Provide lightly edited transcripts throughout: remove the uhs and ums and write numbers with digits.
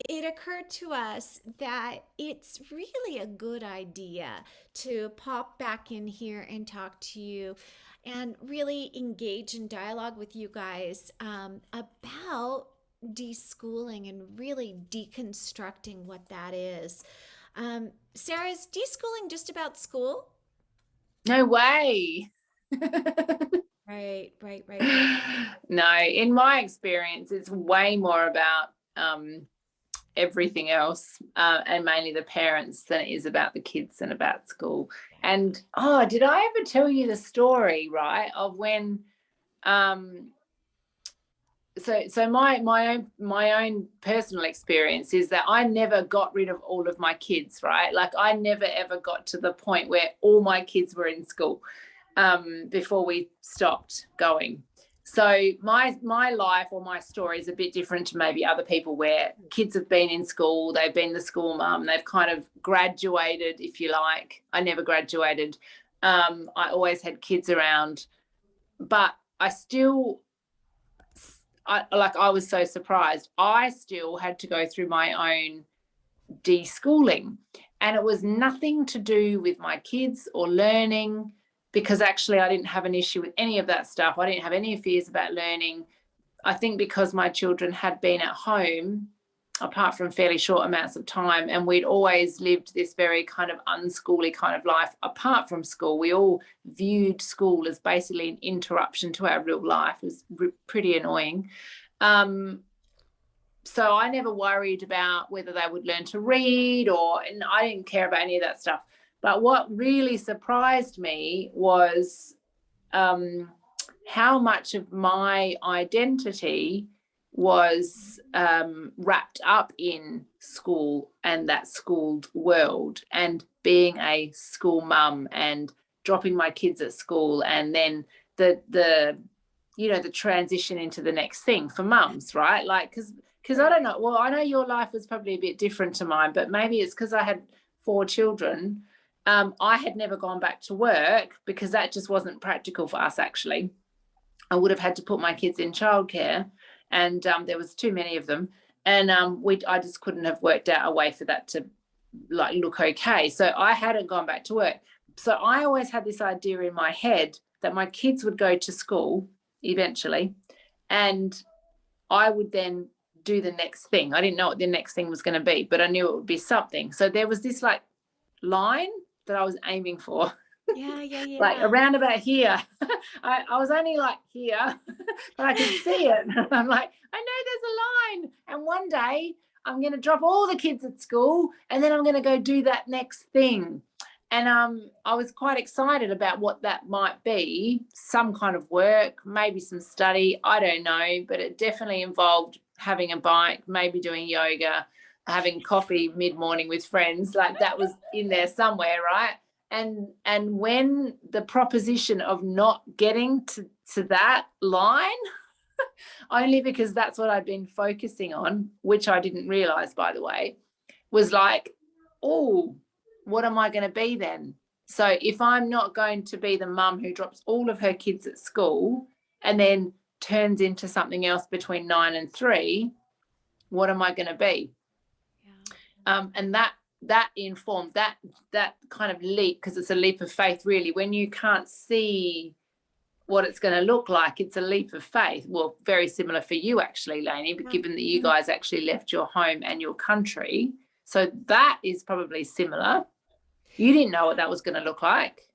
it occurred to us that it's really a good idea to pop back in here and talk to you and really engage in dialogue with you guys about deschooling and really deconstructing what that is. Sarah, is deschooling just about school? No way. Right, right, right, right. No, in my experience, it's way more about everything else, and mainly the parents, than it is about the kids and about school. And oh, did I ever tell you the story, right, of when um so my own personal experience is that I never got rid of all of my kids, right? Like I never ever got to the point where all my kids were in school before we stopped going. So my life or my story is a bit different to maybe other people, where kids have been in school, they've been the school mum, they've kind of graduated, if you like. I never graduated. I always had kids around, but I still, I was so surprised. I still had to go through my own deschooling, and it was nothing to do with my kids or learning, because actually I didn't have an issue with any of that stuff. I didn't have any fears about learning. I think because my children had been at home, apart from fairly short amounts of time, and we'd always lived this very kind of unschooly kind of life apart from school. We all viewed school as basically an interruption to our real life. It was pretty annoying. Um, so I never worried about whether they would learn to read, and I didn't care about any of that stuff. But what really surprised me was how much of my identity was wrapped up in school and that schooled world, and being a school mum and dropping my kids at school, and then the the transition into the next thing for mums, right? Like, because I Right. don't know. Well, I know your life was probably a bit different to mine, but maybe it's because I had four children. I had never gone back to work because that just wasn't practical for us, actually. I would have had to put my kids in childcare, and there was too many of them, and I just couldn't have worked out a way for that to like look okay. So I hadn't gone back to work. So I always had this idea in my head that my kids would go to school eventually, and I would then do the next thing. I didn't know what the next thing was going to be, but I knew it would be something. So there was this like line that I was aiming for, Yeah, yeah, like yeah. around about here. I was only like here, but I could see it. I'm like, I know there's a line. And one day I'm going to drop all the kids at school, and then I'm going to go do that next thing. And I was quite excited about what that might be. Some kind of work, maybe some study, I don't know, but it definitely involved having a bike, maybe doing yoga, having coffee mid-morning with friends. Like that was in there somewhere, right? And when the proposition of not getting to that line, only because that's what I'd been focusing on, which I didn't realize, by the way, was like, oh, what am I going to be then? So if I'm not going to be the mum who drops all of her kids at school and then turns into something else between 9 and 3, what am I going to be? Yeah. And that informed that kind of leap, because it's a leap of faith, really. When you can't see what it's going to look like, it's a leap of faith. Well, very similar for you actually, Lainey, but Yeah. given that you guys actually left your home and your country, so that is probably similar. You didn't know what that was going to look like.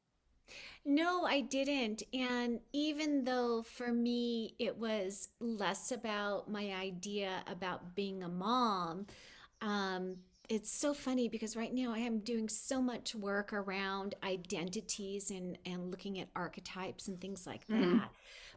No, I didn't. And even though for me it was less about my idea about being a mom, um, it's so funny because right now I am doing so much work around identities and looking at archetypes and things like Mm. that.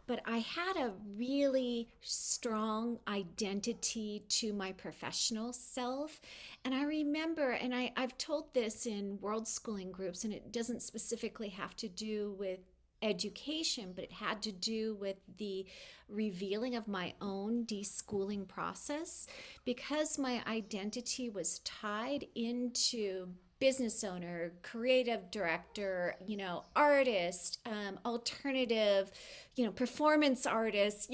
But I had a really strong identity to my professional self. And I remember, and I've told this in world schooling groups, and it doesn't specifically have to do with education, but it had to do with the revealing of my own deschooling process because my identity was tied into business owner, creative director, artist, alternative, performance artist,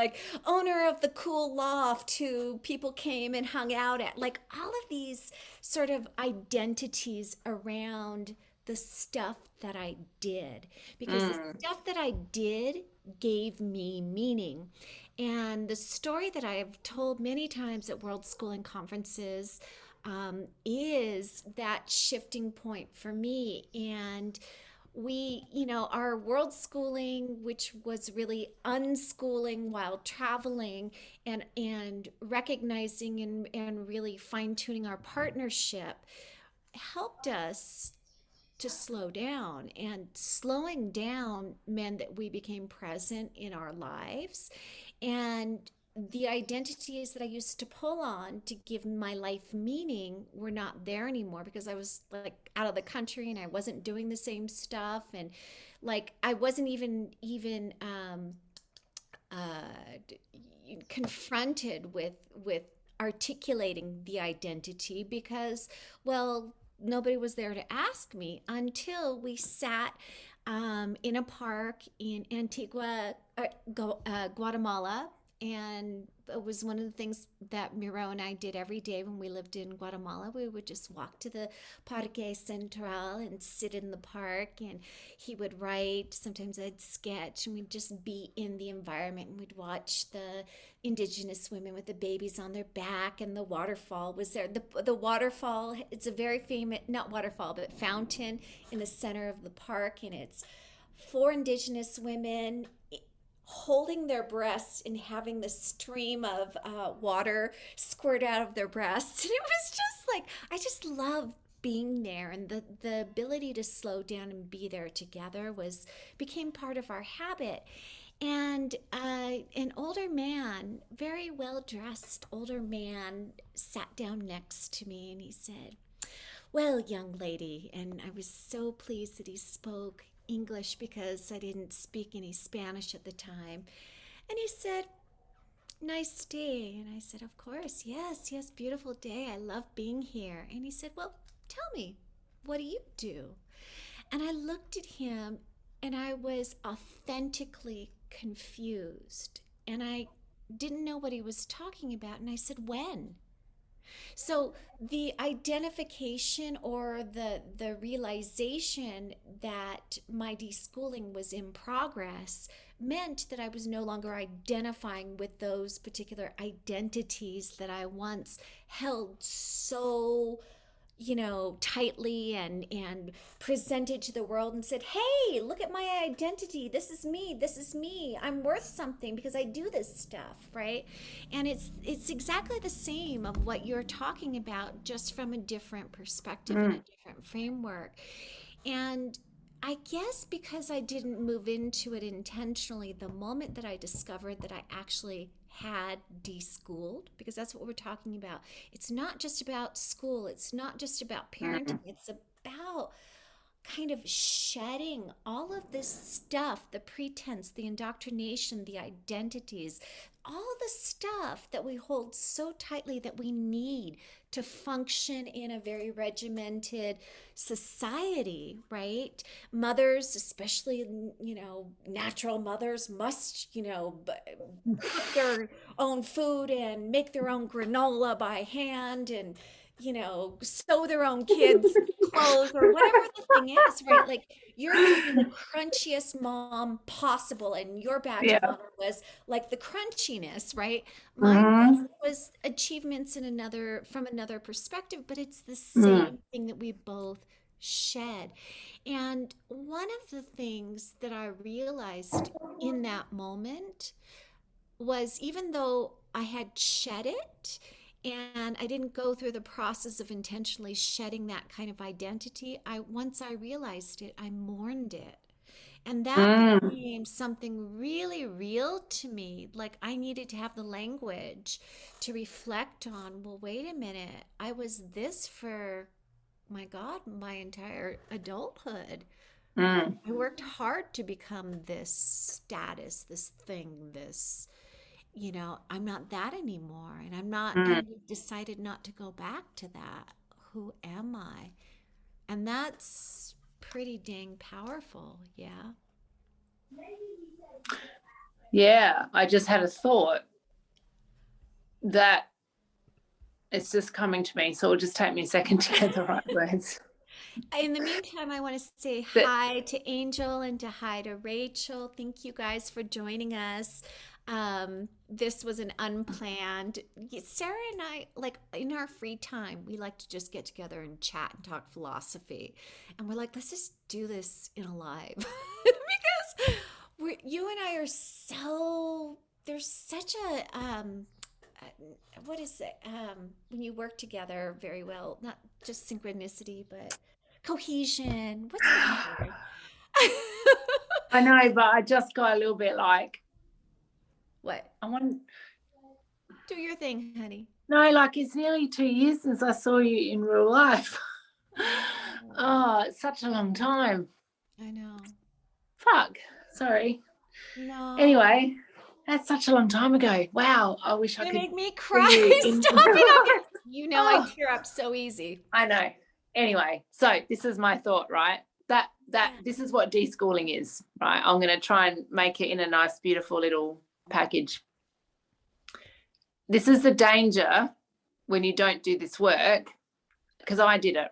like owner of the cool loft who people came and hung out at, like all of these sort of identities around the stuff that I did, because the Mm. stuff that I did gave me meaning. And the story that I have told many times at World Schooling conferences is that shifting point for me. And our world schooling, which was really unschooling while traveling and recognizing and really fine tuning our partnership, helped us to slow down. And slowing down meant that we became present in our lives. And the identities that I used to pull on to give my life meaning were not there anymore, because I was like out of the country and I wasn't doing the same stuff. And like I wasn't even confronted with articulating the identity, because, well, nobody was there to ask me until we sat in a park in Antigua, Guatemala. And it was one of the things that Miro and I did every day when we lived in Guatemala. We would just walk to the Parque Central and sit in the park, and he would write. Sometimes I'd sketch, and we'd just be in the environment, and we'd watch the indigenous women with the babies on their back, and the waterfall was there. The waterfall, it's a very famous, not waterfall, but fountain in the center of the park, and it's four indigenous women holding their breasts and having the stream of water squirt out of their breasts. And it was just like, I just love being there, and the ability to slow down and be there together was became part of our habit. And an older man, very well dressed older man, sat down next to me, and he said, "Well, young lady," and I was so pleased that he spoke English because I didn't speak any Spanish at the time. And he said, "Nice day." And I said, "Of course, yes, yes, beautiful day. I love being here." And he said, "Well, tell me, what do you do?" And I looked at him, and I was authentically confused. And I didn't know what he was talking about. And I said, "When?" So the identification, or the realization that my deschooling was in progress, meant that I was no longer identifying with those particular identities that I once held so, tightly, and presented to the world and said, "Hey, look at my identity. This is me. This is me. I'm worth something because I do this stuff," right? And it's exactly the same of what you're talking about, just from a different perspective and a Mm. different framework. And I guess because I didn't move into it intentionally, the moment that I discovered that I actually had deschooled, because that's what we're talking about. It's not just about school, it's not just about parenting, Mm. it's about kind of shedding all of this stuff, the pretense, the indoctrination, the identities, all the stuff that we hold so tightly that we need to function in a very regimented society, right? Mothers, especially, natural mothers, must, cook their own food and make their own granola by hand, and sew their own kids clothes, or whatever the thing is, right? Like, you're going to be the crunchiest mom possible, and your badge of Yeah. honor was like the crunchiness, right? Mine Mm. was achievements in from another perspective, but it's the Mm. same thing that we both shed. And one of the things that I realized in that moment was, even though I had shed it, and I didn't go through the process of intentionally shedding that kind of identity, once I realized it, I mourned it. And that Mm. became something really real to me. Like, I needed to have the language to reflect on, well, wait a minute, I was this for, my God, my entire adulthood. Mm. I worked hard to become this status, this thing, this, I'm not that anymore. And I'm not, Mm. and we've decided not to go back to that. Who am I? And that's pretty dang powerful. Yeah. Yeah, I just had a thought that it's just coming to me, so it'll just take me a second to get the right words. In the meantime, I want to say But hi to Angel and to hi to Rachel. Thank you guys for joining us. This was an unplanned. Sarah and I, like in our free time, we like to just get together and chat and talk philosophy. And we're like, let's just do this in a live because you and I are so, there's such a, what is it? When you work together very well, not just synchronicity, but cohesion. What's the word? I know, but I just got a little bit like, What? I want, Do your thing, honey. no, like it's nearly 2 years since I saw you in real life. Oh, Oh, it's such a long time. I know. Fuck. Sorry. No. Anyway, that's such a long time ago. Wow. I wish I Gonna could make me see cry. you in Stop real it. life. You know I Oh, tear up so easy. I know. Anyway, so this is my thought, right? That Yeah. this is what deschooling is, right? I'm going to try and make it in a nice, beautiful little package. This is the danger when you don't do this work, because I did it.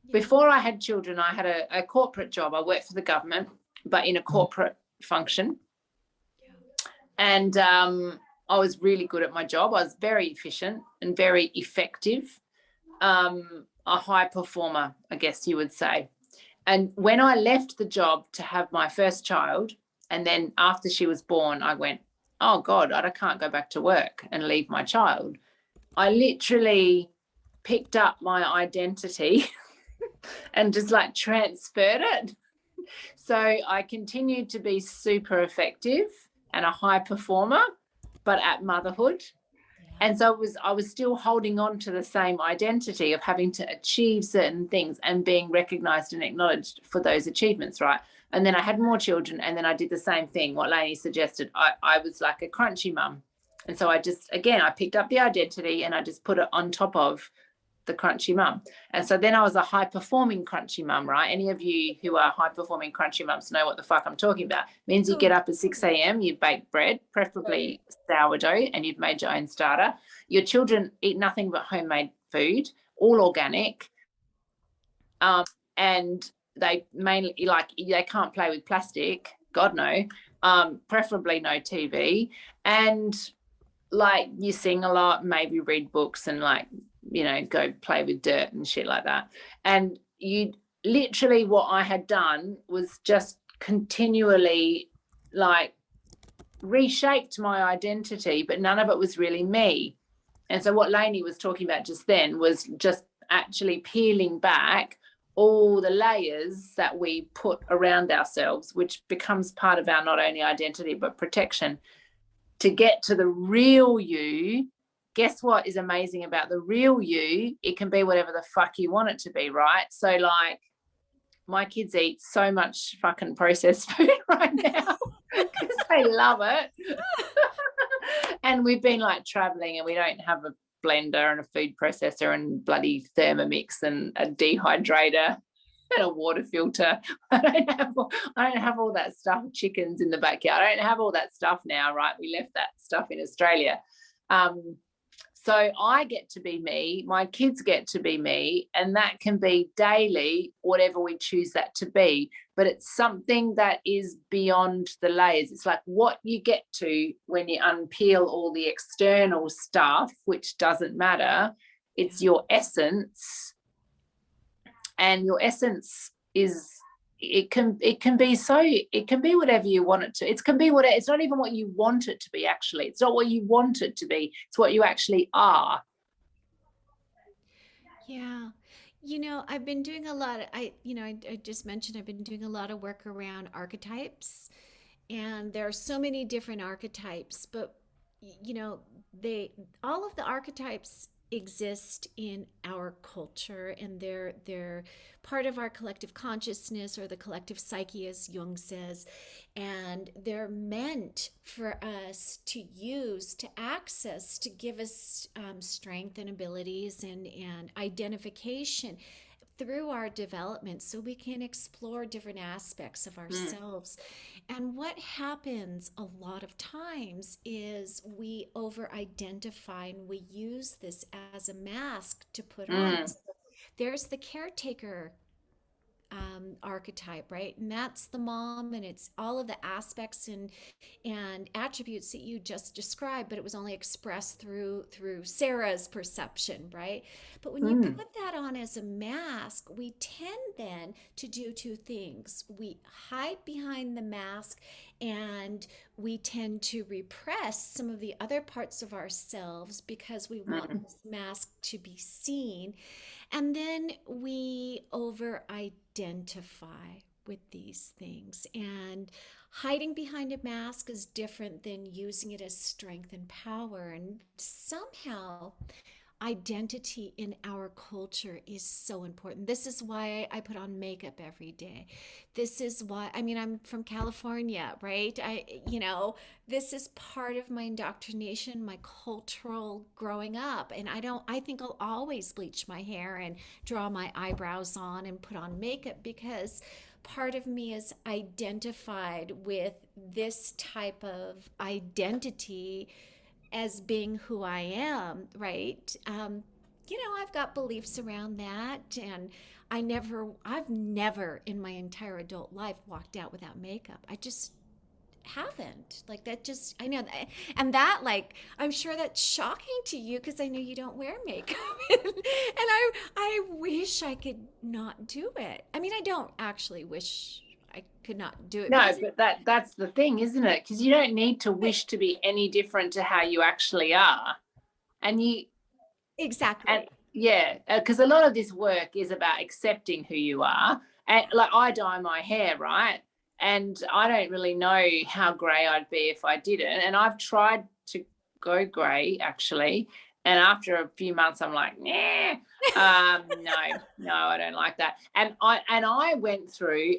Yeah. Before I had children, I had a corporate job. I worked for the government, but in a corporate function. And I was really good at my job. I was very efficient and very effective, a high performer, I guess you would say. And when I left the job to have my first child, and then after she was born, I went, oh God, I can't go back to work and leave my child. I literally picked up my identity and just like transferred it. So I continued to be super effective and a high performer, but at motherhood. And so I was still holding on to the same identity of having to achieve certain things and being recognized and acknowledged for those achievements, right? And then I had more children, and then I did the same thing, what Lainey suggested. I was like a crunchy mum. And so I just, again, I picked up the identity and I just put it on top of the crunchy mum. And so then I was a high performing crunchy mum, right? Any of you who are high performing crunchy mums know what the fuck I'm talking about. It means you get up at 6 a.m., you bake bread, preferably sourdough, and you've made your own starter. Your children eat nothing but homemade food, all organic. And they mainly, like, they can't play with plastic, God no. Preferably no TV. And like you sing a lot, maybe read books and like, you know, go play with dirt and shit like that. And you literally, what I had done was just continually like reshaped my identity, but none of it was really me. And so what Lainey was talking about just then was just actually peeling back all the layers that we put around ourselves, which becomes part of our not only identity but protection, to get to the real you. Guess what is amazing about the real you? It can be whatever the fuck you want it to be, right? So like my kids eat so much fucking processed food right now because they love it. And we've been like traveling and we don't have a blender and a food processor and bloody Thermomix and a dehydrator and a water filter. I don't have all that stuff, chickens in the backyard. I don't have all that stuff now, right? We left that stuff in Australia. So I get to be me, my kids get to be me, and that can be daily, whatever we choose that to be. But it's something that is beyond the layers. It's like what you get to when you unpeel all the external stuff, which doesn't matter. It's your essence. And your essence is, it can be whatever you want it to. It can be whatever. It's not even what you want it to be, actually. It's not what you want it to be. It's what you actually are. Yeah. You know, I've been doing a lot. I just mentioned I've been doing a lot of work around archetypes, and there are so many different archetypes, but you know, they all of the archetypes exist in our culture, and they're part of our collective consciousness or the collective psyche, as Jung says, and they're meant for us to use, to access, to give us strength and abilities and identification through our development so we can explore different aspects of Mm, ourselves. And what happens a lot of times is we over identify and we use this as a mask to put on. mm, There's the caretaker archetype, right? And that's the mom, and it's all of the aspects and attributes that you just described, but it was only expressed through Sarah's perception, right? But when you mm, put that on as a mask, we tend then to do two things. We hide behind the mask, and we tend to repress some of the other parts of ourselves because we want mm, this mask to be seen. And then we over identify with these things. And hiding behind a mask is different than using it as strength and power. And somehow, identity in our culture is so important. This is why I put on makeup every day. This is why, I mean, I'm from California, right? This is part of my indoctrination, my cultural growing up. And I think I'll always bleach my hair and draw my eyebrows on and put on makeup because part of me is identified with this type of identity as being who I am, right? I've got beliefs around that, and I've never in my entire adult life walked out without makeup. I just haven't. Like that, just I know that, and that, like, I'm sure that's shocking to you because I know you don't wear makeup, and I wish I could not do it. I mean, I don't actually wish I could not do it no, because, but that's the thing, isn't it? Because you don't need to but wish to be any different to how you actually are. And and exactly. yeah, because a lot of this work is about accepting who you are. And like I dye my hair, right? And I don't really know how grey I'd be if I didn't. And I've tried to go grey actually. And after a few months, I'm like, nah, no, I don't like that. And I went through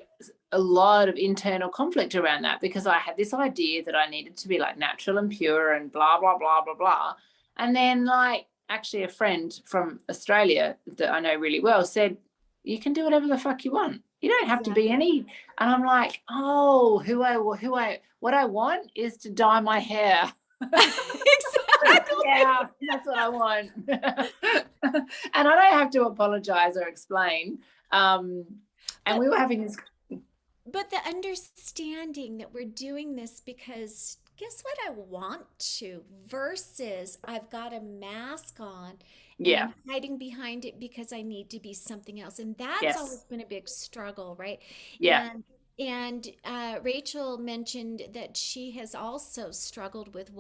a lot of internal conflict around that because I had this idea that I needed to be like natural and pure and blah blah blah blah blah. And then, like, actually a friend from Australia that I know really well said, you can do whatever the fuck you want. You don't have to be Exactly. any. And I'm like, oh, what I want is to dye my hair. Exactly. Yeah, that's what I want. And I don't have to apologize or explain. And But we were having this. but the understanding that we're doing this because guess what, I want to, versus I've got a mask on and Yeah. I'm hiding behind it because I need to be something else. And that's always Yes. been a big struggle, right? Yeah. And Rachel mentioned that she has also struggled with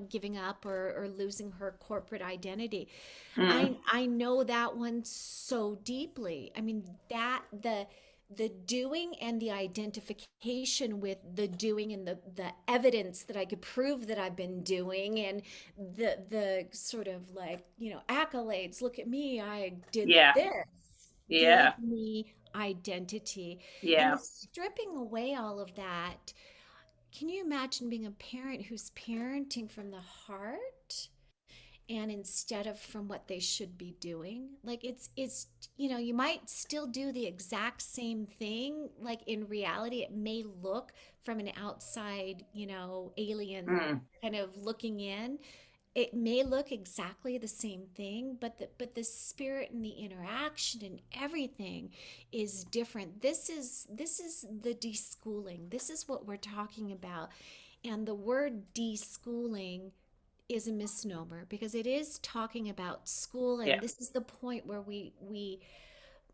giving up or losing her corporate identity. Mm. I know that one so deeply. I mean, that the doing and the identification with the doing and the evidence that I could prove that I've been doing, and the sort of, like, accolades, look at me, I did Yeah. this, Yeah. gave me identity. And Yeah. stripping away all of that, can you imagine being a parent who's parenting from the heart and instead of from what they should be doing? Like, it's you might still do the exact same thing. Like, in reality it may look from an outside, alien Mm. kind of looking in, it may look exactly the same thing, but the spirit and the interaction and everything is different. This is the deschooling. This is what we're talking about. And the word deschooling is a misnomer because it is talking about school, Yeah. and this is the point where we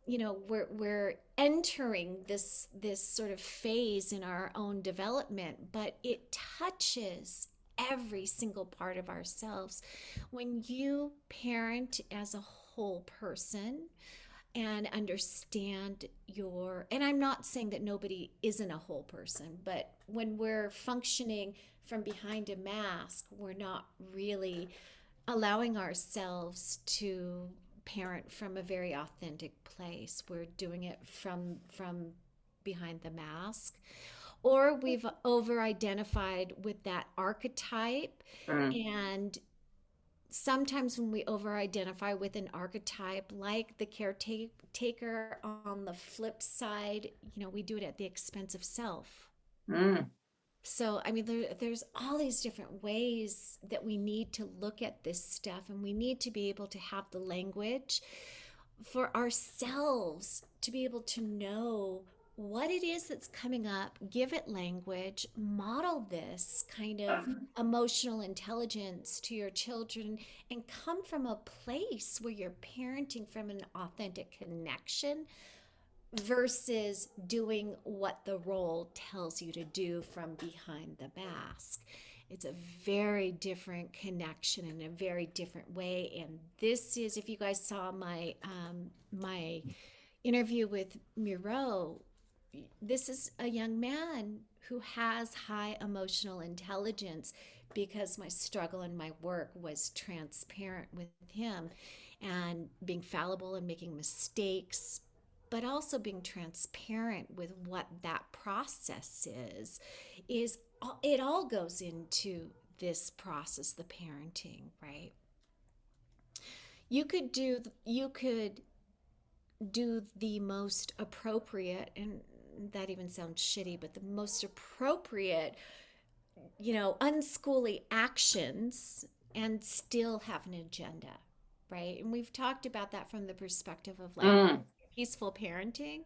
we're entering this sort of phase in our own development, but it touches every single part of ourselves. When you parent as a whole person and understand and I'm not saying that nobody isn't a whole person, but when we're functioning from behind a mask, we're not really allowing ourselves to parent from a very authentic place. We're doing it from behind the mask, or we've over identified with that archetype, Mm. and sometimes when we over identify with an archetype like the caretaker, on the flip side, we do it at the expense of self. Mm. So, I mean, there's all these different ways that we need to look at this stuff, and we need to be able to have the language for ourselves to be able to know what it is that's coming up, give it language, model this kind of emotional intelligence to your children, and come from a place where you're parenting from an authentic connection versus doing what the role tells you to do from behind the mask. It's a very different connection in a very different way. And this is, if you guys saw my interview with Miro, this is a young man who has high emotional intelligence because my struggle and my work was transparent with him, and being fallible and making mistakes, but also being transparent with what that process is it all goes into this process, the parenting, right? You could do the most appropriate, and that even sounds shitty, but the most appropriate, unschooly actions and still have an agenda, right? And we've talked about that from the perspective of like Mm. peaceful parenting.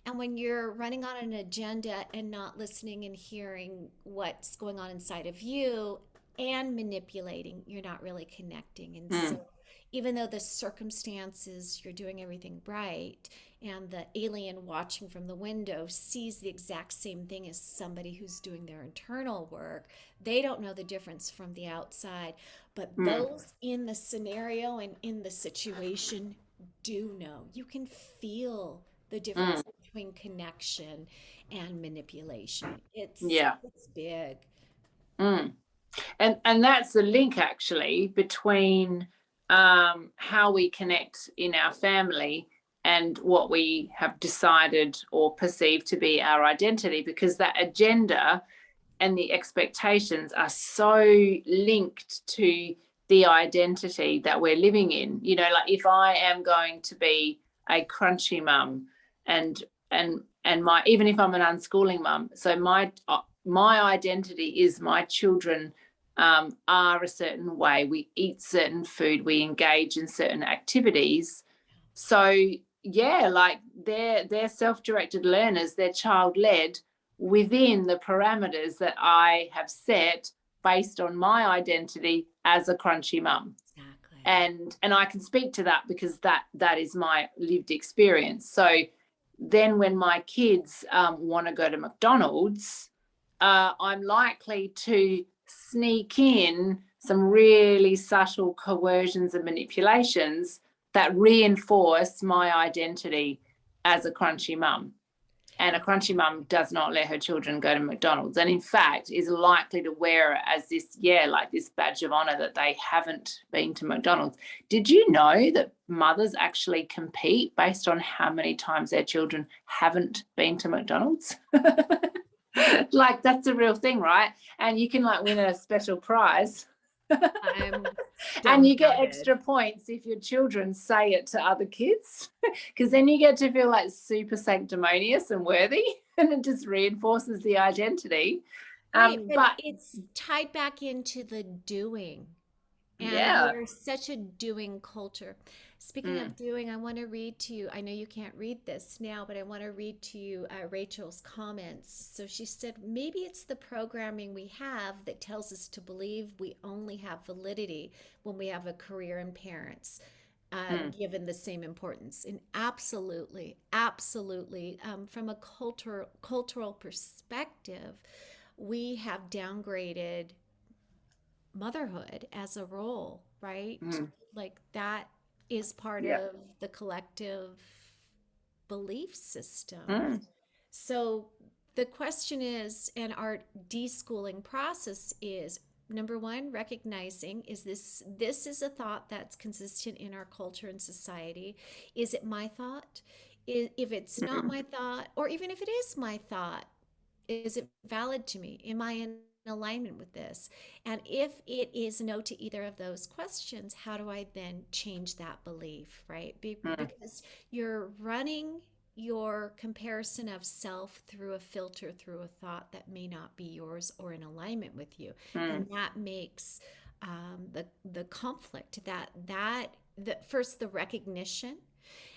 And when you're running on an agenda and not listening and hearing what's going on inside of you and manipulating, you're not really connecting. And so, Mm. even though the circumstances, you're doing everything right, and the alien watching from the window sees the exact same thing as somebody who's doing their internal work, they don't know the difference from the outside. But Mm. those in the scenario and in the situation do know. You can feel the Mm. difference between connection and manipulation. It's Yeah. it's big. Mm. And that's the link actually between how we connect in our family and what we have decided or perceived to be our identity, because that agenda and the expectations are so linked to the identity that we're living in. Like if I am going to be a crunchy mum, and my, even if I'm an unschooling mum, so my identity is my children are a certain way. We eat certain food, we engage in certain activities. So yeah, like they're self-directed learners, they're child-led within the parameters that I have set based on my identity as a crunchy mum. Exactly. And I can speak to that because that is my lived experience. So then when my kids want to go to McDonald's, I'm likely to sneak in some really subtle coercions and manipulations that reinforce my identity as a crunchy mum. And a crunchy mum does not let her children go to McDonald's, and in fact is likely to wear it as this, yeah, like this badge of honor that they haven't been to McDonald's. Did you know that mothers actually compete based on how many times their children haven't been to McDonald's? Like that's a real thing, right? And you can like win a special prize. I'm And you get dumbfounded. extra points if your children say it to other kids, because then you get to feel like super sanctimonious and worthy, and it just reinforces the identity. Right, but But it's tied back into the doing. And yeah. we're such a doing culture. Speaking Mm. of doing, I want to read to you. I know you can't read this now, but I want to read to you Rachel's comments. So she said, maybe it's the programming we have that tells us to believe we only have validity when we have a career in parents, Mm. given the same importance. And absolutely, absolutely, from a cultural perspective, we have downgraded motherhood as a role, right? Mm. Like that is part Yeah. of the collective belief system. Mm. So the question is, and our deschooling process is, number one, recognizing, is this is a thought that's consistent in our culture and society? Is it my thought? If it's not Mm. my thought, or even if it is my thought, is it valid to me? Am I in alignment with this? And if it is no to either of those questions, how do I then change that belief, right? Mm, Because you're running your comparison of self through a filter, through a thought that may not be yours or in alignment with you. mm, And that makes the conflict that first the recognition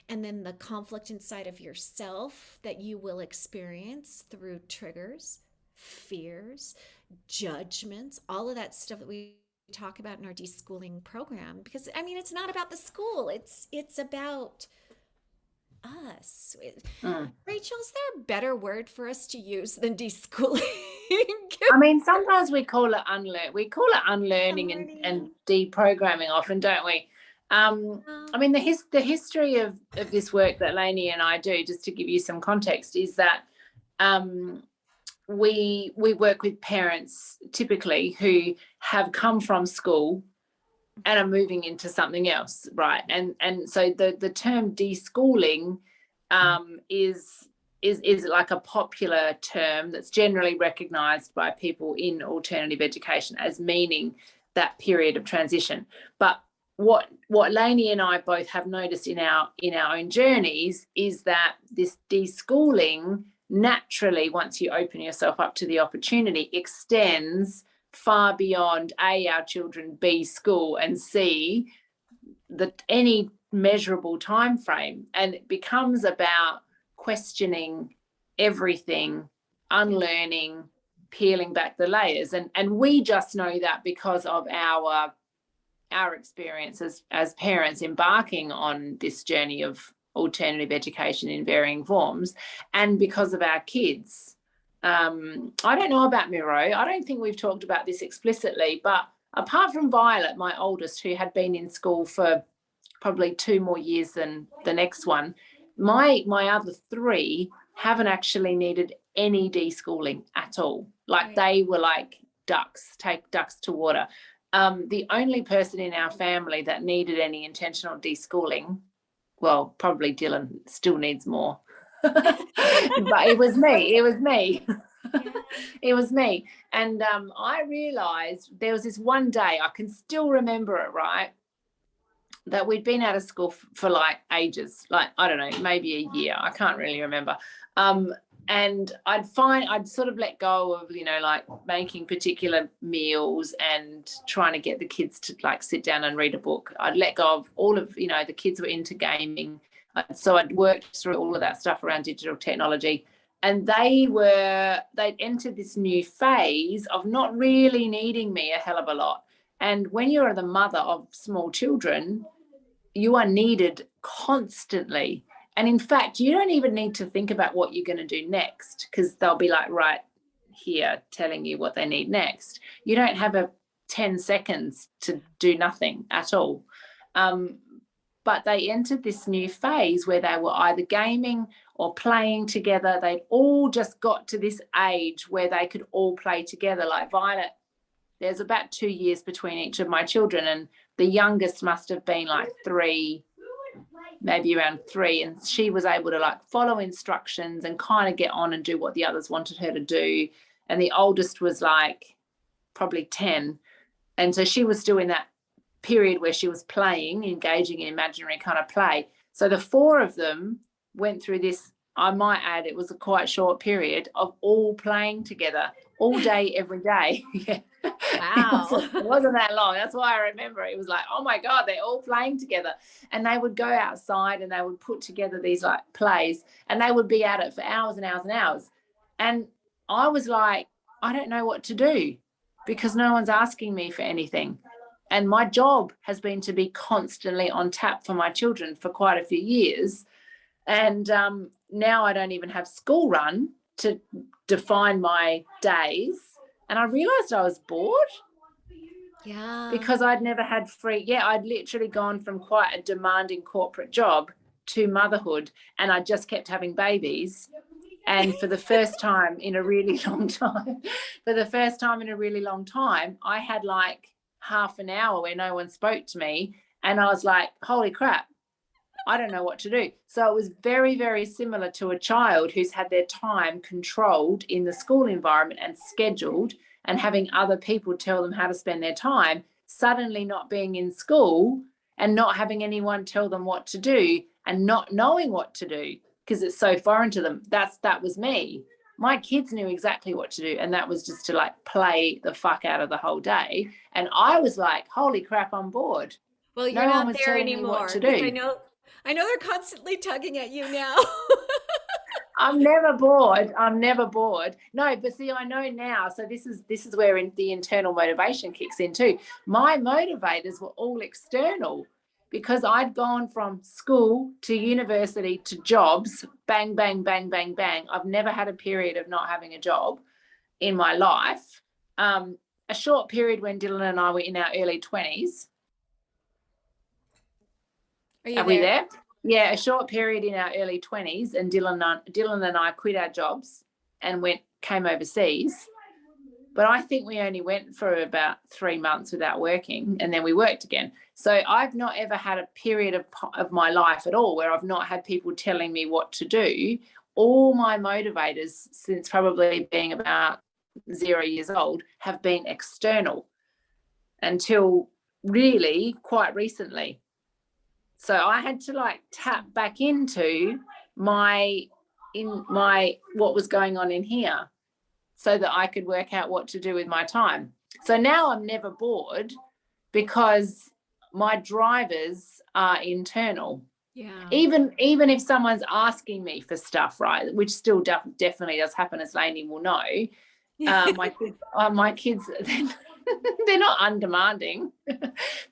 and then the conflict inside of yourself that you will experience through triggers, fears, judgments, all of that stuff that we talk about in our deschooling program. Because I mean, it's not about the school; it's about us. mm. Rachel, is there a better word for us to use than deschooling? I mean, sometimes we call it unlearning and Unlearning. deprogramming often, don't we? I mean, the history of this work that Lainey and I do, just to give you some context, is that we work with parents typically who have come from school and are moving into something else, right? And so the term deschooling is like a popular term that's generally recognised by people in alternative education as meaning that period of transition. But what Lainey and I both have noticed in our own journeys is that this deschooling naturally, once you open yourself up to the opportunity, extends far beyond A, our children, B, school, and C, any measurable time frame. And it becomes about questioning everything, unlearning, peeling back the layers. And we just know that because of our experiences as parents embarking on this journey of alternative education in varying forms, and because of our kids. I don't know about Miro. I don't think we've talked about this explicitly, but apart from Violet, my oldest, who had been in school for probably 2 more years than the next one, my other 3 haven't actually needed any deschooling at all. Like, Right. they were like ducks, take ducks to water. The only person in our family that needed any intentional deschooling, well, probably Dylan still needs more, but it was me. Yeah. It was me. And I realized there was this one day, I can still remember it, right, that we'd been out of school for like ages, like, I don't know, maybe a year, I can't really remember. And I'd sort of let go of, like, making particular meals and trying to get the kids to like sit down and read a book. I'd let go of all of, the kids were into gaming. So I'd worked through all of that stuff around digital technology. And they'd entered this new phase of not really needing me a hell of a lot. And when you're the mother of small children, you are needed constantly. And in fact, you don't even need to think about what you're going to do next, because they'll be like right here telling you what they need next. You don't have 10 seconds to do nothing at all. But they entered this new phase where they were either gaming or playing together. They'd all just got to this age where they could all play together. Like Violet, there's about 2 years between each of my children, and the youngest must have been like 3, maybe around 3, and she was able to like follow instructions and kind of get on and do what the others wanted her to do. And the oldest was like probably 10, and so she was still in that period where she was playing, engaging in imaginary kind of play. So the 4 of them went through this, I might add, it was a quite short period of all playing together all day, every day. Yeah. Wow. It wasn't that long. That's why I remember it. It was like, oh my God, they're all playing together. And they would go outside and they would put together these like plays, and they would be at it for hours and hours and hours. And I was like, I don't know what to do, because no one's asking me for anything. And my job has been to be constantly on tap for my children for quite a few years. And now I don't even have school run to define my days. And I realized I was bored. Yeah. Because I'd never had free. Yeah, I'd literally gone from quite a demanding corporate job to motherhood, and I just kept having babies. And for the first time in a really long time, I had like half an hour where no one spoke to me. And I was like, holy crap, I don't know what to do. So it was very, very similar to a child who's had their time controlled in the school environment and scheduled, and having other people tell them how to spend their time, suddenly not being in school and not having anyone tell them what to do and not knowing what to do because it's so foreign to them. That was me. My kids knew exactly what to do, and that was just to like play the fuck out of the whole day. And I was like, holy crap, I'm bored. Well, you're No one not was there telling me what anymore to because do. I know they're constantly tugging at you now. I'm never bored. I'm never bored. No, but see, I know now. So this is where the internal motivation kicks in too. My motivators were all external because I'd gone from school to university to jobs, bang, bang, bang, bang, bang. I've never had a period of not having a job in my life. A short period when Dylan and I were in our early 20s. Are you Are we there? there? Yeah, a short period in our early 20s, and Dylan and I quit our jobs and came overseas. But I think we only went for about 3 months without working, and then we worked again. So I've not ever had a period of my life at all where I've not had people telling me what to do. All my motivators since probably being about 0 years old have been external until really quite recently. So I had to like tap back into what was going on in here so that I could work out what to do with my time. So now I'm never bored because my drivers are internal. Yeah. Even if someone's asking me for stuff, right, which still definitely does happen, as Lainey will know. My kids, they're not undemanding,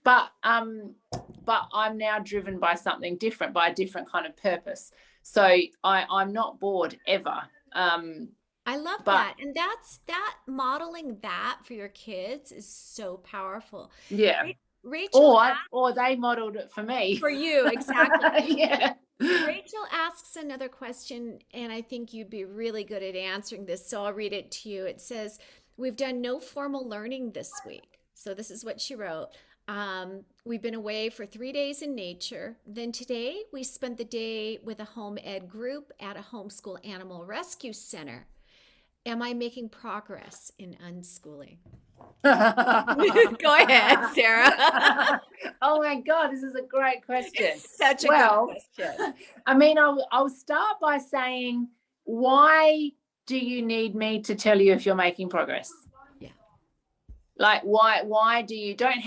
but I'm now driven by something different, by a different kind of purpose. So I'm not bored ever. I love But that. And that modeling that for your kids is so powerful. yeah, Rachel asked or they modeled it for me. for you, exactly. Yeah. Rachel asks another question, and I think you'd be really good at answering this. So I'll read it to you. It says, we've done no formal learning this week. So this is what she wrote. We've been away for 3 days in nature. Then today we spent the day with a home ed group at a homeschool animal rescue center. Am I making progress in unschooling? Go ahead, Sarah. Oh my God, this is a great question. It's such a good question. I mean, I'll start by saying, why do you need me to tell you if you're making progress? Yeah. Like, why do you don't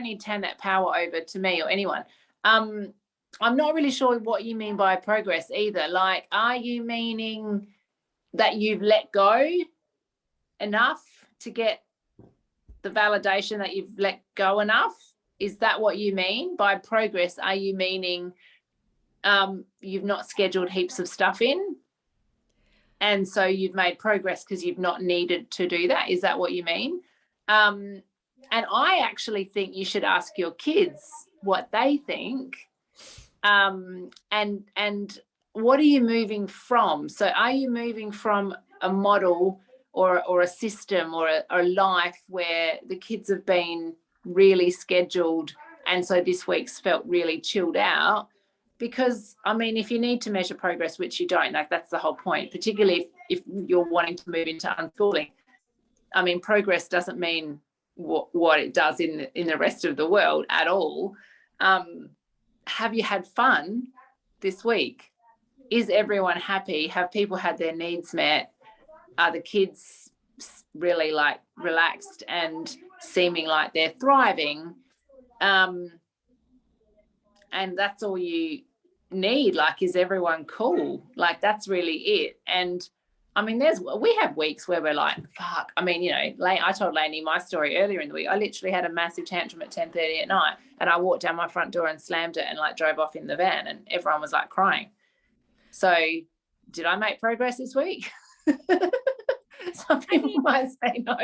need to hand that power over to me or anyone. I'm not really sure what you mean by progress either. Like, are you meaning that you've let go enough to get the validation that you've let go enough? Is that what you mean by progress? Are you meaning you've not scheduled heaps of stuff in and so you've made progress because you've not needed to do that? Is that what you mean? And I actually think you should ask your kids what they think, and what are you moving from? So are you moving from a model or a system or a life where the kids have been really scheduled and so this week's felt really chilled out? Because I mean, if you need to measure progress, which you don't, like, that's the whole point, particularly if you're wanting to move into unschooling. I mean, progress doesn't mean what it does in the rest of the world at all. Have you had fun this week? Is everyone happy? Have people had their needs met? Are the kids really like relaxed and seeming like they're thriving? And that's all you need. Like, is everyone cool? Like, that's really it. And I mean, we have weeks where we're like, fuck. I mean, you know, I told Lainey my story earlier in the week. I literally had a massive tantrum at 10:30 at night, and I walked down my front door and slammed it and like drove off in the van, and everyone was like crying. So did I make progress this week? Some people might say no.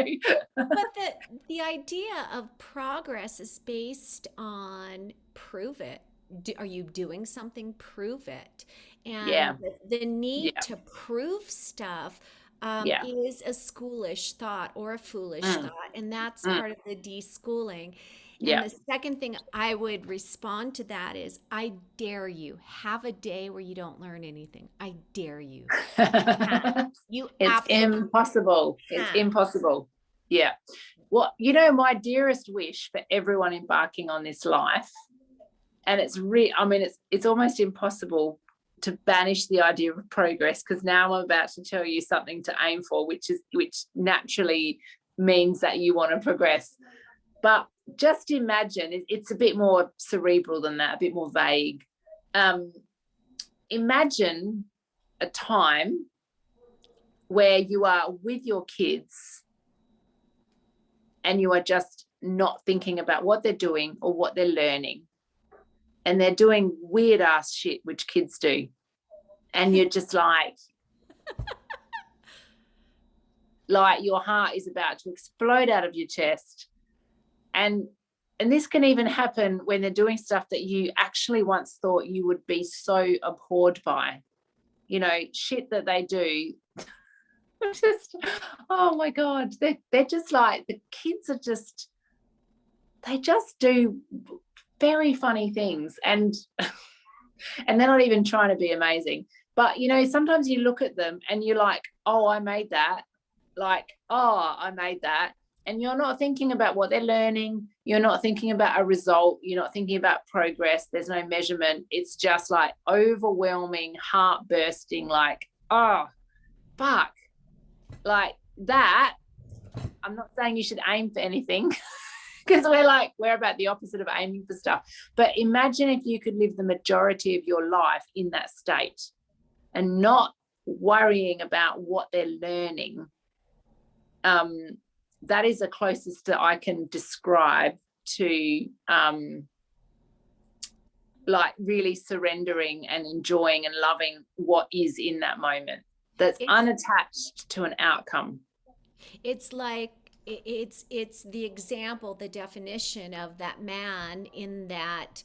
But the idea of progress is based on prove it. Are you doing something? Prove it. Yeah. And the need Yeah. to prove stuff Yeah. is a schoolish thought or a foolish thought. And that's part of the deschooling. And Yeah. the second thing I would respond to that is, I dare you. Have a day where you don't learn anything. I dare you. You It's absolutely impossible. It's can. impossible. Yeah. Well, my dearest wish for everyone embarking on this life, and it's almost impossible to banish the idea of progress, because now I'm about to tell you something to aim for, which naturally means that you want to progress. But just imagine, it's a bit more cerebral than that, a bit more vague. Imagine a time where you are with your kids and you are just not thinking about what they're doing or what they're learning, and they're doing weird ass shit which kids do, and you're just like your heart is about to explode out of your chest. And this can even happen when they're doing stuff that you actually once thought you would be so abhorred by, shit that they do. Just, oh my God, they're just like, the kids are just, they just do very funny things, and they're not even trying to be amazing. But sometimes you look at them and you're like, oh, I made that. And you're not thinking about what they're learning. You're not thinking about a result. You're not thinking about progress. There's no measurement. It's just like overwhelming, heart bursting, like, oh, fuck. Like that. I'm not saying you should aim for anything, because we're about the opposite of aiming for stuff. But imagine if you could live the majority of your life in that state and not worrying about what they're learning. That is the closest that I can describe to really surrendering and enjoying and loving what is in that moment, that's unattached to an outcome. It's like it's the example, the definition of that man in that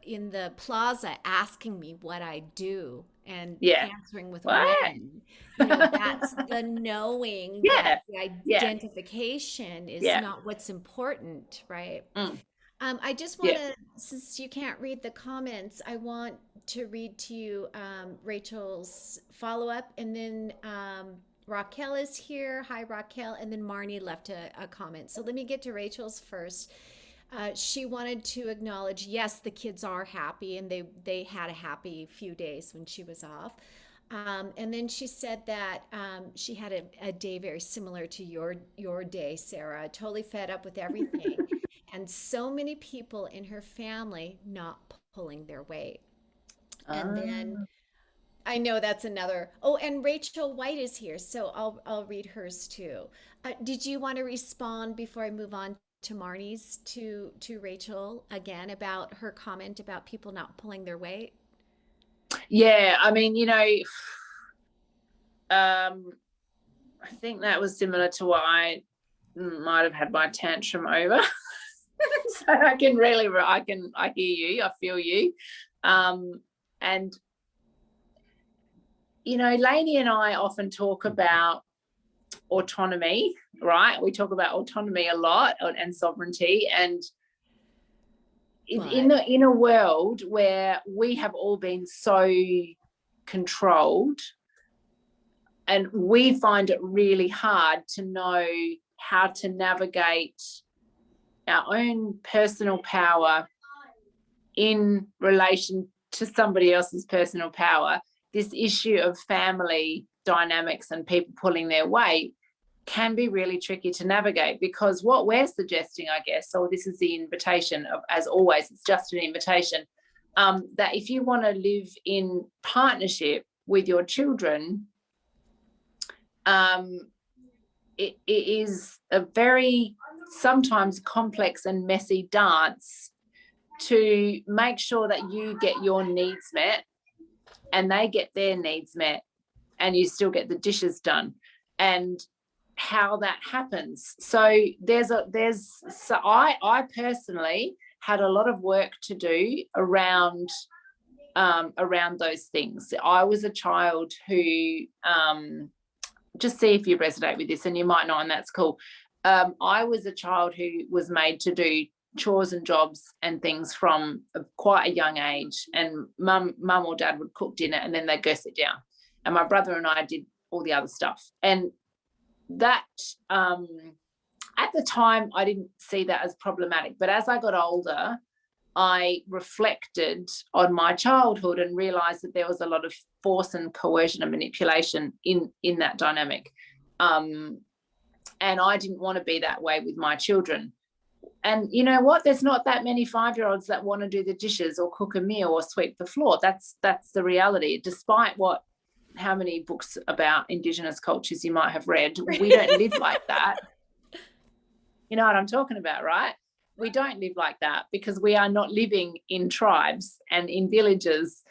in the plaza asking me what I do and answering with when. That's the knowing that the identification is not what's important, right? I just want to, since you can't read the comments, I want to read to you Rachel's follow-up, and then Raquel is here. Hi, Raquel. And then Marnie left a comment. So let me get to Rachel's first. She wanted to acknowledge, yes, the kids are happy, and they had a happy few days when she was off. And then she said that she had a day very similar to your day, Sarah. Totally fed up with everything, and so many people in her family not pulling their weight. And then I know that's another. Oh, and Rachel White is here, so I'll read hers too. Did you want to respond before I move on to Marnie's to Rachel again about her comment about people not pulling their weight? Yeah, I mean, I think that was similar to what I might have had my tantrum over. So I hear you, I feel you. And Lainey and I often talk about autonomy, right? We talk about autonomy a lot, and sovereignty, and in a world where we have all been so controlled, and we find it really hard to know how to navigate our own personal power in relation to somebody else's personal power. This issue of family dynamics and people pulling their weight can be really tricky to navigate, because what we're suggesting, I guess, so this is the invitation of, as always, it's just an invitation, that if you want to live in partnership with your children, it is a very sometimes complex and messy dance to make sure that you get your needs met and they get their needs met, and you still get the dishes done, and how that happens. So I personally had a lot of work to do around those things. I was a child who just see if you resonate with this, and you might not, and that's cool. I was a child who was made to do chores and jobs and things from quite a young age, and mum or dad would cook dinner and then they'd go sit down, and my brother and I did all the other stuff. And that at the time I didn't see that as problematic, but as I got older, I reflected on my childhood and realized that there was a lot of force and coercion and manipulation in that dynamic. And I didn't want to be that way with my children. And you know what? There's not that many 5-year-olds that want to do the dishes or cook a meal or sweep the floor. That's the reality. Despite how many books about Indigenous cultures you might have read, we don't live like that. You know what I'm talking about, right? We don't live like that because we are not living in tribes and in villages.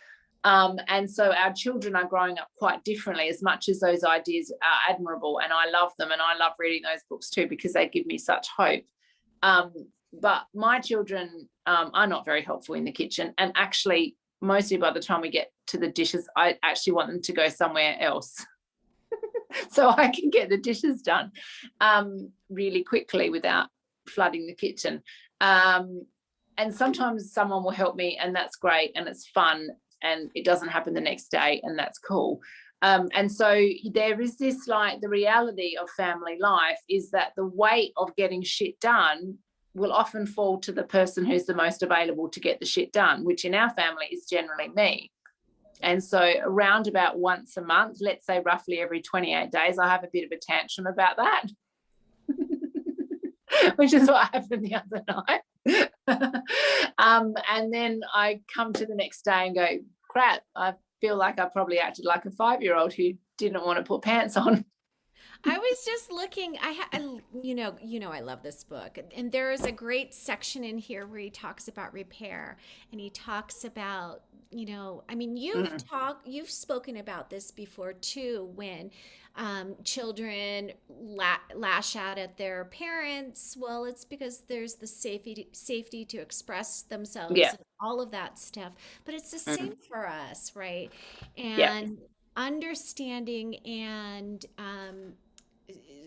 And so our children are growing up quite differently, as much as those ideas are admirable. And I love them. And I love reading those books too, because they give me such hope. But my children are not very helpful in the kitchen. And actually, mostly by the time we get to the dishes, I actually want them to go somewhere else. So I can get the dishes done really quickly without flooding the kitchen. And sometimes someone will help me, and that's great, and it's fun, and it doesn't happen the next day, and that's cool. And so there is this, like, the reality of family life is that the weight of getting shit done will often fall to the person who's the most available to get the shit done, which in our family is generally me. And so around about once a month, let's say roughly every 28 days, I have a bit of a tantrum about that, which is what happened the other night. And then I come to the next day and go, crap, I feel like I probably acted like a 5-year-old who didn't want to put pants on. I was just looking. I love this book, and there is a great section in here where he talks about repair, and he talks about, I mean, you've spoken about this before too, when children lash out at their parents. Well, it's because there's the safety to express themselves Yeah. and all of that stuff. But it's the same for us, right? Yeah. And understanding and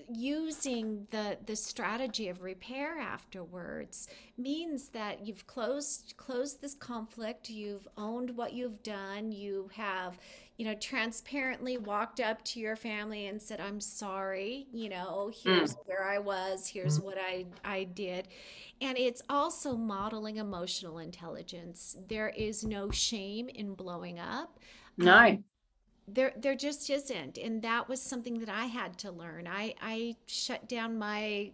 using the strategy of repair afterwards means that you've closed this conflict, you've owned what you've done, you have, transparently walked up to your family and said, I'm sorry, here's where I was, here's what I did. And it's also modeling emotional intelligence. There is no shame in blowing up. No. There just isn't, and that was something that I had to learn. I shut down my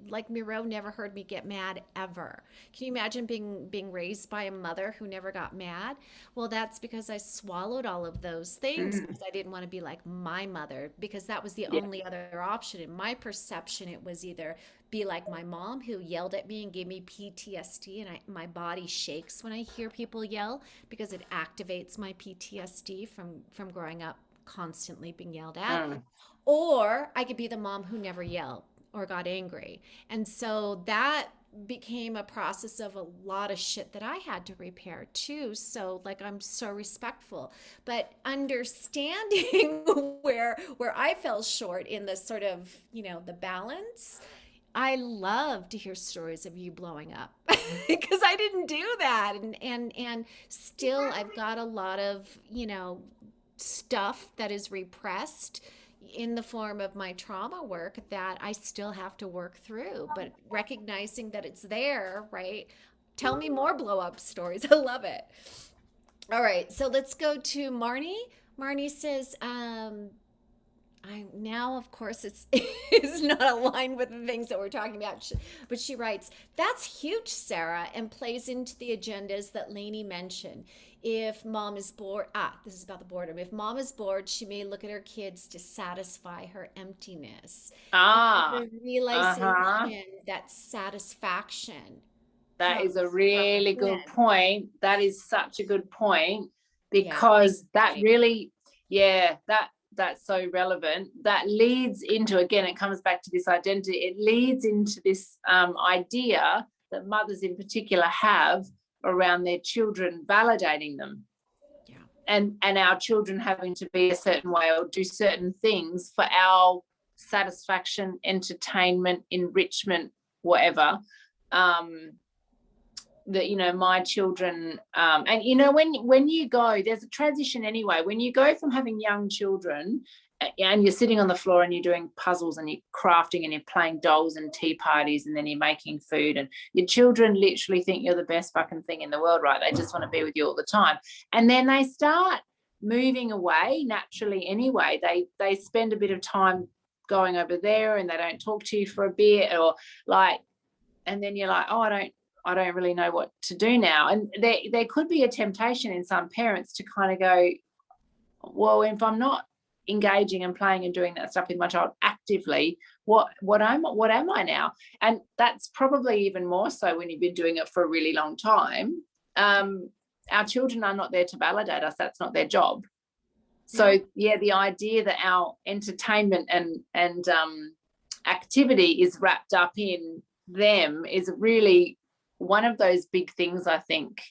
like Miro never heard me get mad ever. Can you imagine being raised by a mother who never got mad? Well, that's because I swallowed all of those things because I didn't want to be like my mother, because that was the Yeah. only other option. In my perception, it was either be like my mom, who yelled at me and gave me PTSD, and my body shakes when I hear people yell because it activates my PTSD from growing up constantly being yelled at. Or I could be the mom who never yelled or got angry. And so that became a process of a lot of shit that I had to repair too. So like, I'm so respectful, but understanding where I fell short in the sort of, the balance. I love to hear stories of you blowing up because I didn't do that. And still I've got a lot of, stuff that is repressed in the form of my trauma work that I still have to work through, but recognizing that it's there, right? Tell me more blow up stories. I love it. All right, so let's go to Marnie. Marnie says, I now, of course, it's not aligned with the things that we're talking about, but she writes, that's huge, Sarah, and plays into the agendas that Lainey mentioned. If mom is bored, this is about the boredom. If mom is bored, she may look at her kids to satisfy her emptiness. The realization that satisfaction That is a comes really from good within. point. That is such a good point, Yeah, because that really, that's so relevant. That leads into, again, it comes back to this identity. It leads into this idea that mothers in particular have around their children validating them. yeah, And our children having to be a certain way or do certain things for our satisfaction, entertainment, enrichment, whatever. That my children, and when you go, there's a transition anyway. When you go from having young children and you're sitting on the floor and you're doing puzzles and you're crafting and you're playing dolls and tea parties and then you're making food, and your children literally think you're the best fucking thing in the world, right? They just want to be with you all the time. And then they start moving away naturally anyway. They spend a bit of time going over there and they don't talk to you for a bit, or like, and then you're like, oh, I don't really know what to do now. And there could be a temptation in some parents to kind of go, well, if I'm not engaging and playing and doing that stuff with my child actively, what am I now? And that's probably even more so when you've been doing it for a really long time. Our children are not there to validate us. That's not their job. So yeah, the idea that our entertainment and activity is wrapped up in them is really one of those big things, I think,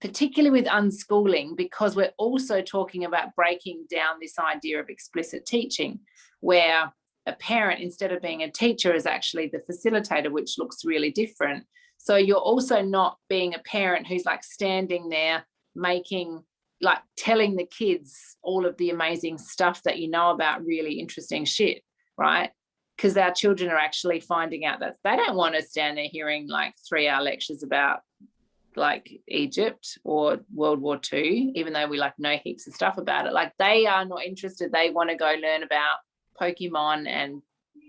particularly with unschooling, because we're also talking about breaking down this idea of explicit teaching, where a parent, instead of being a teacher, is actually the facilitator, which looks really different. So you're also not being a parent who's like standing there making, like telling the kids all of the amazing stuff that you know about really interesting shit, right? Because our children are actually finding out that they don't want to stand there hearing like 3-hour lectures about like Egypt or World War II, even though we like know heaps of stuff about it. Like they are not interested. They want to go learn about Pokemon and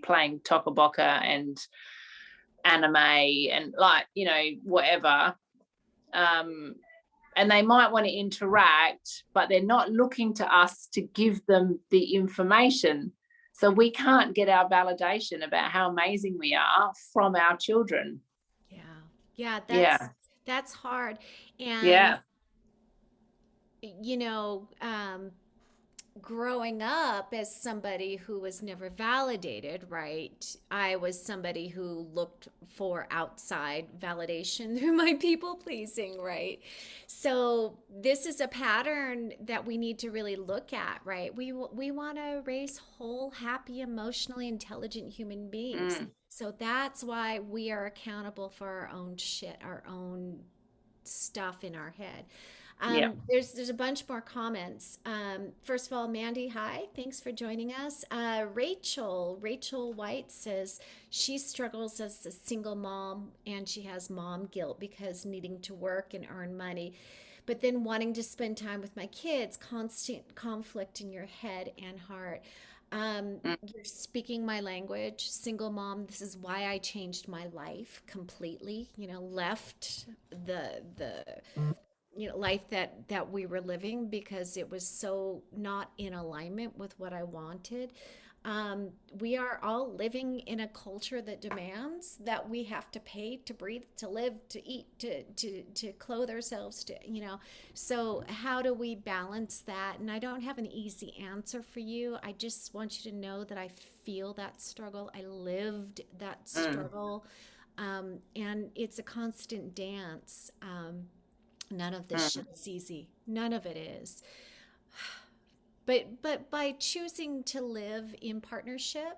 playing Tokaboka and anime and like, you know, whatever. And they might want to interact, but they're not looking to us to give them the information. So we can't get our validation about how amazing we are from our children. Yeah. Yeah, Yeah. that's hard. And Yeah. you know, growing up as somebody who was never validated, right? I was somebody who looked for outside validation through my people pleasing, right? So this is a pattern that we need to really look at, right? We want to raise whole, happy, emotionally intelligent human beings. Mm. So that's why we are accountable for our own shit, our own stuff in our head. Yeah. There's a bunch more comments. First of all, Mandy, hi, thanks for joining us. Rachel White says she struggles as a single mom and she has mom guilt because needing to work and earn money, but then wanting to spend time with my kids, constant conflict in your head and heart. Mm. You're speaking my language, single mom. This is why I changed my life completely. You know, left the life that we were living because it was so not in alignment with what I wanted. We are all living in a culture that demands that we have to pay to breathe, to live, to eat, to clothe ourselves, to so how do we balance that? And I don't have an easy answer for you. I just want you to know that I feel that struggle. I lived that Mm. struggle. And it's a constant dance. None of this Mm. shit is easy. None of it is. But by choosing to live in partnership,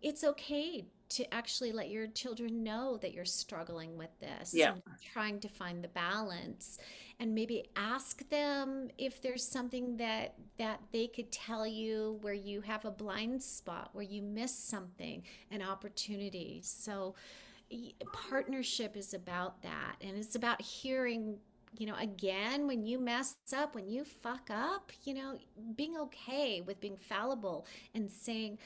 it's okay to actually let your children know that you're struggling with this Yeah. and trying to find the balance, and maybe ask them if there's something that they could tell you where you have a blind spot, where you miss something, an opportunity. So partnership is about that, and it's about hearing, again, when you mess up, when you fuck up, being okay with being fallible and saying,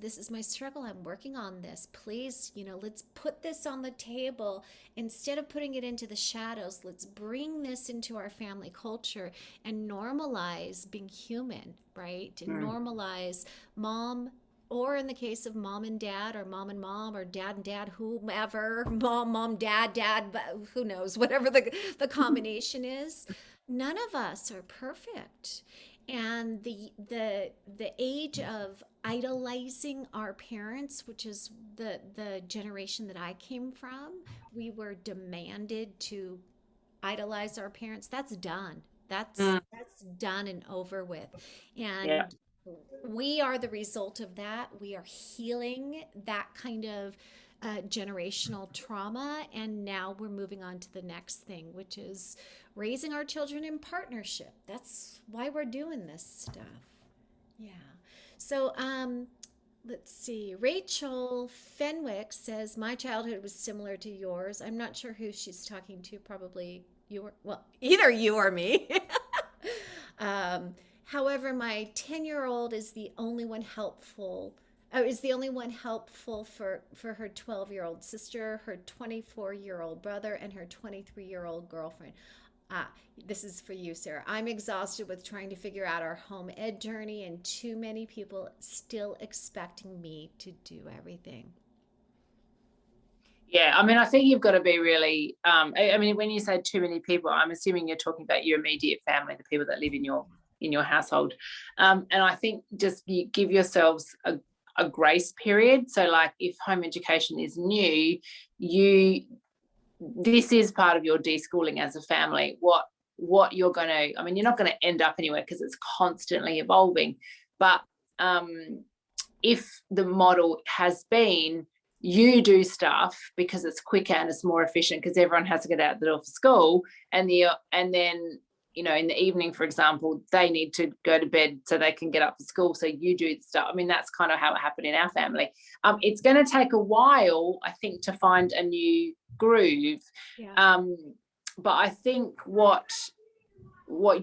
this is my struggle, I'm working on this, please, let's put this on the table. Instead of putting it into the shadows, let's bring this into our family culture and normalize being human, right? And Mm. normalize mom, or in the case of mom and dad, or mom and mom, or dad and dad, whomever, mom, dad, but who knows, whatever the combination is. None of us are perfect. And the age of idolizing our parents, which is the generation that I came from, we were demanded to idolize our parents. That's done. That's Mm. that's done and over with. Yeah. And we are the result of that. We are healing that kind of generational trauma, and now we're moving on to the next thing, which is raising our children in partnership. That's why we're doing this stuff. Yeah. So, let's see. Rachel Fenwick says, my childhood was similar to yours. I'm not sure who she's talking to, probably you or, well, either you or me. However, my 10-year-old is the only one helpful. Is the only one helpful for her 12-year-old sister, her 24-year-old brother, and her 23-year-old girlfriend. Ah, this is for you, Sarah. I'm exhausted with trying to figure out our home ed journey and too many people still expecting me to do everything. Yeah, I mean, I think you've got to be really, I mean, when you say too many people, I'm assuming you're talking about your immediate family, the people that live in your household. And I think just you give yourselves a grace period. So like if home education is new, you this is part of your deschooling as a family. What you're going to, I mean, you're not going to end up anywhere because it's constantly evolving. But if the model has been you do stuff because it's quicker and it's more efficient because everyone has to get out the door for school, and then in the evening, for example, they need to go to bed so they can get up for school, so you do the stuff. I mean, that's kind of how it happened in our family. It's going to take a while, I think, to find a new groove. Yeah. But I think what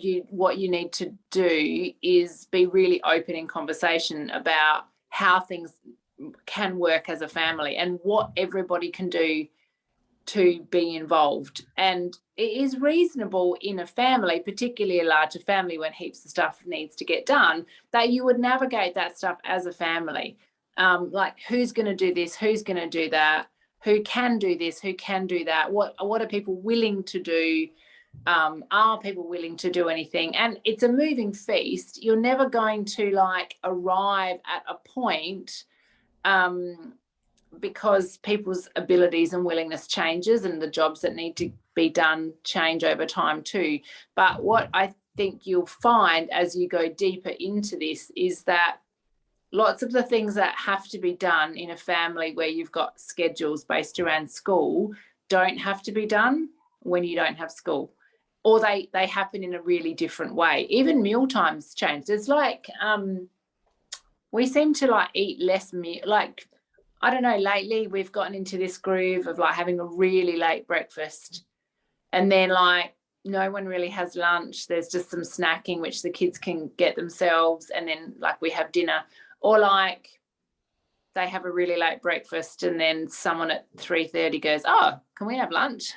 you need to do is be really open in conversation about how things can work as a family and what everybody can do to be involved. And it is reasonable in a family, particularly a larger family when heaps of stuff needs to get done, that you would navigate that stuff as a family. Like who's going to do this, who's going to do that, who can do this, who can do that, what are people willing to do, are people willing to do anything? And it's a moving feast. You're never going to like arrive at a point, because people's abilities and willingness changes and the jobs that need to be done change over time too. But what I think you'll find as you go deeper into this is that lots of the things that have to be done in a family where you've got schedules based around school don't have to be done when you don't have school, or they happen in a really different way. Even meal times change. It's like we seem to like eat less meal. Like, I don't know, lately we've gotten into this groove of like having a really late breakfast, and then like no one really has lunch. There's just some snacking which the kids can get themselves, and then like we have dinner. Or like they have a really late breakfast and then someone at 3:30 goes, oh, can we have lunch?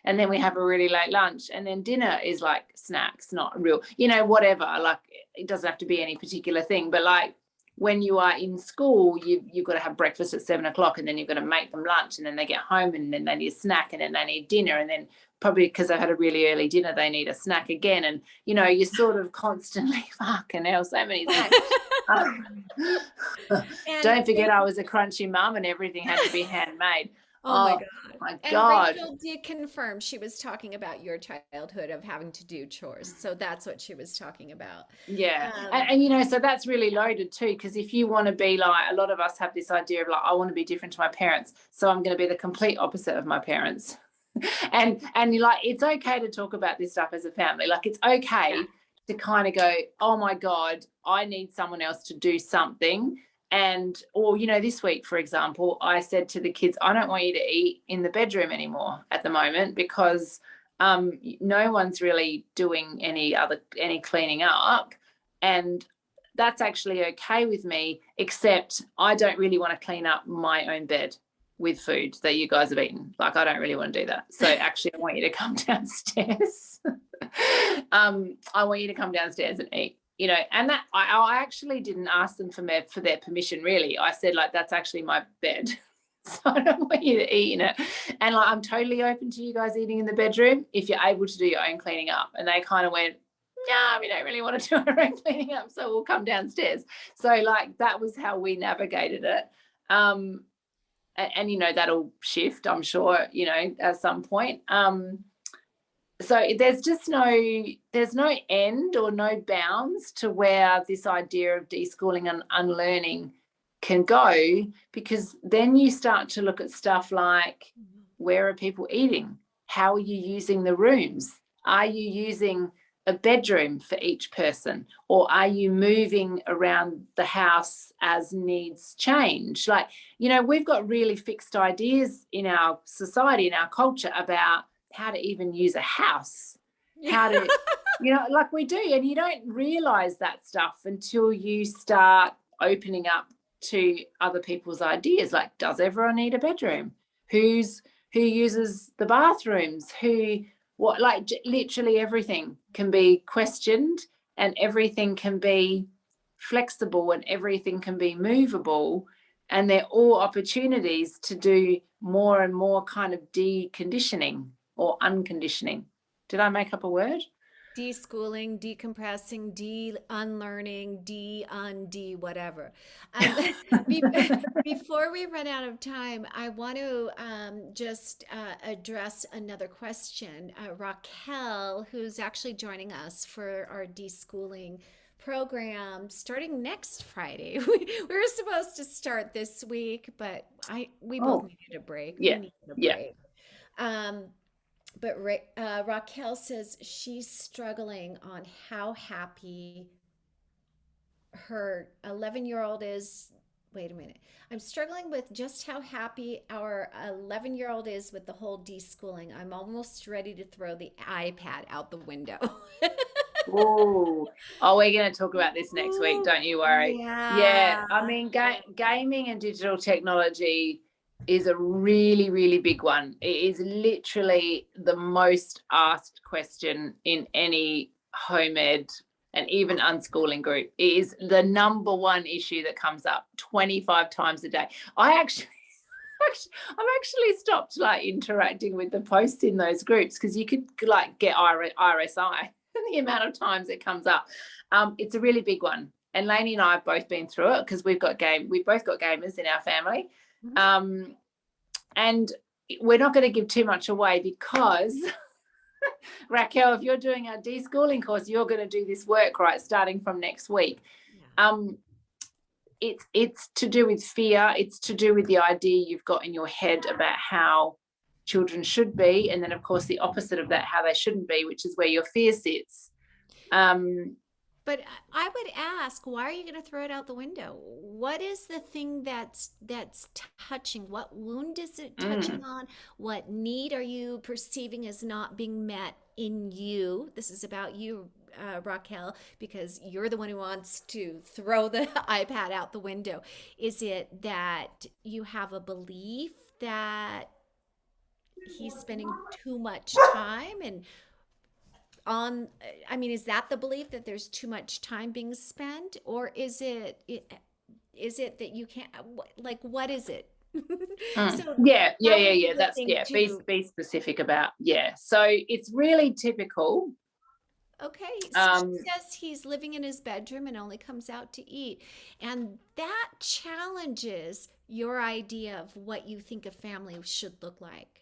And then we have a really late lunch, and then dinner is like snacks, not real, whatever. Like it doesn't have to be any particular thing, but like when you are in school, you've got to have breakfast at 7 o'clock, and then you've got to make them lunch, and then they get home, and then they need a snack, and then they need dinner, and then probably because they had a really early dinner, they need a snack again. And you're sort of constantly fucking hell, so many snacks. Don't forget, I was a crunchy mum, and everything had to be handmade. Oh my God. My And God. Rachel did confirm she was talking about your childhood of having to do chores. So that's what she was talking about. Yeah. And so that's really loaded too, because if you want to be like, a lot of us have this idea of like, I want to be different to my parents, so I'm going to be the complete opposite of my parents. and you're like, it's okay to talk about this stuff as a family. Like it's okay to kind of go, oh my God, I need someone else to do something. Or this week, for example, I said to the kids, I don't want you to eat in the bedroom anymore at the moment, because no one's really doing any cleaning up, and that's actually okay with me, except I don't really want to clean up my own bed with food that you guys have eaten. Like I don't really want to do that. So actually I want you to come downstairs. I want you to come downstairs and eat. And that I actually didn't ask them for their permission, really. I said, like, that's actually my bed. So I don't want you to eat in it. And like, I'm totally open to you guys eating in the bedroom if you're able to do your own cleaning up. And they kind of went, no, we don't really want to do our own cleaning up, so we'll come downstairs. So like that was how we navigated it. And that'll shift, I'm sure, at some point. So there's no end or no bounds to where this idea of deschooling and unlearning can go, because then you start to look at stuff like, where are people eating? How are you using the rooms? Are you using a bedroom for each person? Or are you moving around the house as needs change? Like, you know, we've got really fixed ideas in our society, in our culture, about how to even use a house, how to, you know, like we do. And you don't realize that stuff until you start opening up to other people's ideas. Like, does everyone need a bedroom? Who uses the bathrooms? What, like, literally everything can be questioned, and everything can be flexible, and everything can be movable, and they're all opportunities to do more and more kind of deconditioning or unconditioning. Did I make up a word? Deschooling, decompressing, de-unlearning, de-und, whatever. Before we run out of time, I want to just address another question. Raquel, who's actually joining us for our deschooling program starting next Friday. We were supposed to start this week, but we both Oh, needed a break. We yeah, needed a yeah. break. Um, but Raquel says she's struggling on how happy her 11-year-old is. Wait a minute. I'm struggling with just how happy our 11-year-old is with the whole deschooling. I'm almost ready to throw the iPad out the window. Oh, we're going to talk about this next week. Don't you worry. Yeah, Yeah. I mean, gaming and digital technology is a really, really big one. It is literally the most asked question in any home ed and even unschooling group. It is the number one issue that comes up 25 times a day. I've actually stopped like interacting with the posts in those groups, because you could like get RSI the amount of times it comes up. It's a really big one, and Lainey and I have both been through it, because we've both got gamers in our family. And we're not going to give too much away, because Raquel, if you're doing our deschooling course, you're going to do this work, right, starting from next week. Yeah. It's to do with fear. It's to do with the idea you've got in your head about how children should be, and then of course the opposite of that, how they shouldn't be, which is where your fear sits. But I would ask, why are you going to throw it out the window? What is the thing that's touching? What wound is it touching on? What need are you perceiving as not being met in you? This is about you, Raquel, because you're the one who wants to throw the iPad out the window. Is it that you have a belief that he's spending too much time and on, I mean, is that the belief that there's too much time being spent, or is it that you can't, like, what is it? So yeah that would be the that's thing too. be specific about. So it's really typical. Okay, so she says he's living in his bedroom and only comes out to eat, and that challenges your idea of what you think a family should look like.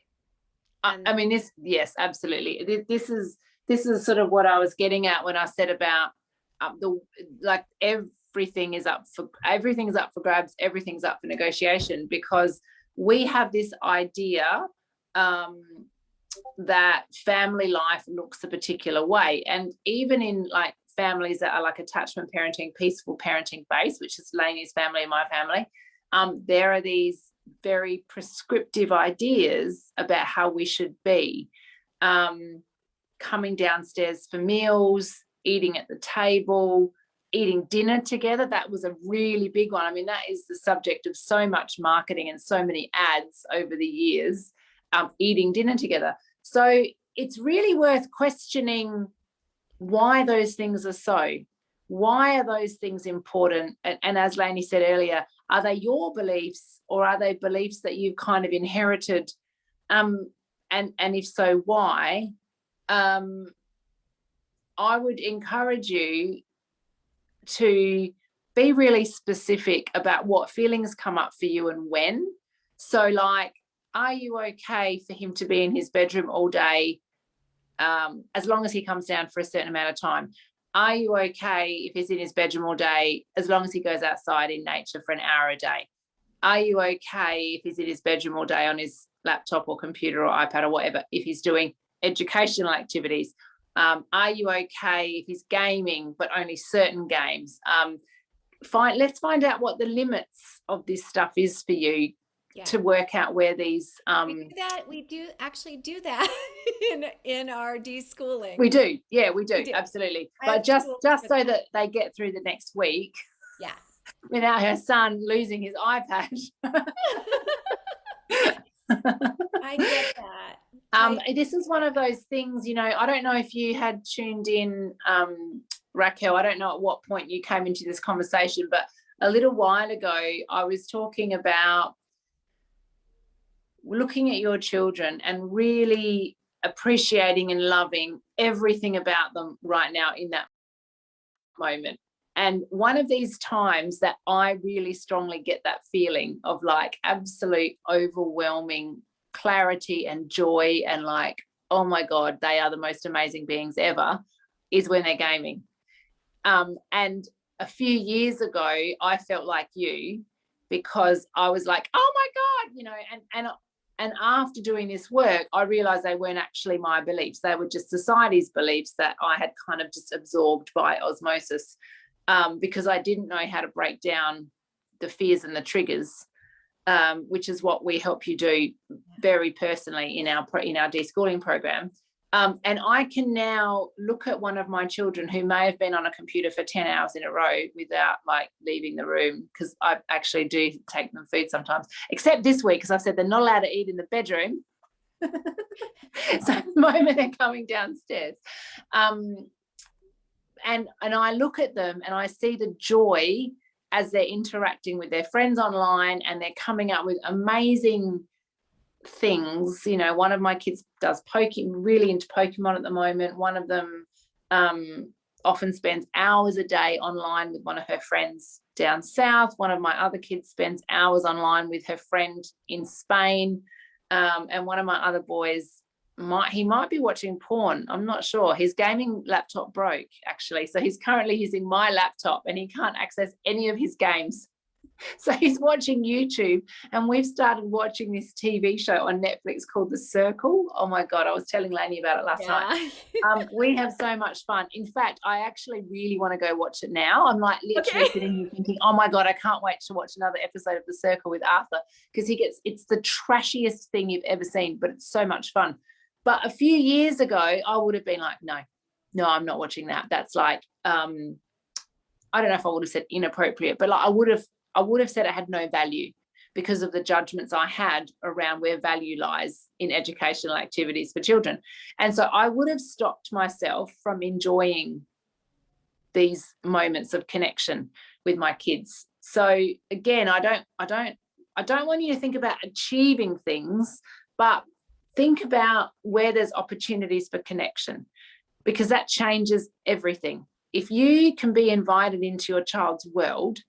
I mean, this, yes, absolutely. This is sort of what I was getting at when I said about everything's up for grabs, everything's up for negotiation, because we have this idea that family life looks a particular way, and even in like families that are like attachment parenting, peaceful parenting based, which is Lainey's family and my family, there are these very prescriptive ideas about how we should be. Coming downstairs for meals, eating at the table, eating dinner together. That was a really big one. I mean, that is the subject of so much marketing and so many ads over the years, eating dinner together. So it's really worth questioning why those things are so. Why are those things important? And as Lainey said earlier, are they your beliefs, or are they beliefs that you've kind of inherited? And if so, why? I would encourage you to be really specific about what feelings come up for you and when. So like, are you okay for him to be in his bedroom all day, as long as he comes down for a certain amount of time? Are you okay if he's in his bedroom all day, as long as he goes outside in nature for an hour a day? Are you okay if he's in his bedroom all day on his laptop or computer or iPad or whatever, if he's doing educational activities? Are you okay if he's gaming, but only certain games? Let's find out what the limits of this stuff is for you Yeah. to work out where these We do that. We do actually do that in our we deschoolings. do, yeah, we We do, do. absolutely. I have But just tools just for so that. that they get through the next week Yeah. without her son losing his iPad. I get that. I This is one of those things, I don't know if you had tuned in, Raquel. I don't know at what point you came into this conversation, but a little while ago, I was talking about looking at your children and really appreciating and loving everything about them right now in that moment. And one of these times that I really strongly get that feeling of like absolute overwhelming clarity and joy and like, oh my God, they are the most amazing beings ever, is when they're gaming. And a few years ago, I felt like you, because I was like, oh my God, and after doing this work, I realized they weren't actually my beliefs. They were just society's beliefs that I had kind of just absorbed by osmosis, because I didn't know how to break down the fears and the triggers, which is what we help you do very personally in our deschooling program. And I can now look at one of my children who may have been on a computer for 10 hours in a row without like leaving the room, because I actually do take them food sometimes, except this week, because I've said they're not allowed to eat in the bedroom. So the moment they're coming downstairs. And I look at them and I see the joy as they're interacting with their friends online, and they're coming up with amazing things. One of my kids does really into Pokemon at the moment. One of them often spends hours a day online with one of her friends down south. One of my other kids spends hours online with her friend in Spain. And one of my other boys might be watching porn. I'm not sure. His gaming laptop broke, actually. So he's currently using my laptop and he can't access any of his games. So he's watching YouTube, and we've started watching this TV show on Netflix called The Circle. Oh my God, I was telling Lainey about it last night. yeah. We have so much fun. In fact, I actually really want to go watch it now. I'm like literally Okay. sitting here thinking, oh my God, I can't wait to watch another episode of The Circle with Arthur, because it's the trashiest thing you've ever seen, but it's so much fun. But a few years ago, I would have been like, no, I'm not watching that. That's like, I don't know if I would have said inappropriate, but like I would have said it had no value, because of the judgments I had around where value lies in educational activities for children. And so I would have stopped myself from enjoying these moments of connection with my kids. So again, I don't want you to think about achieving things, but think about where there's opportunities for connection, because that changes everything. If you can be invited into your child's world,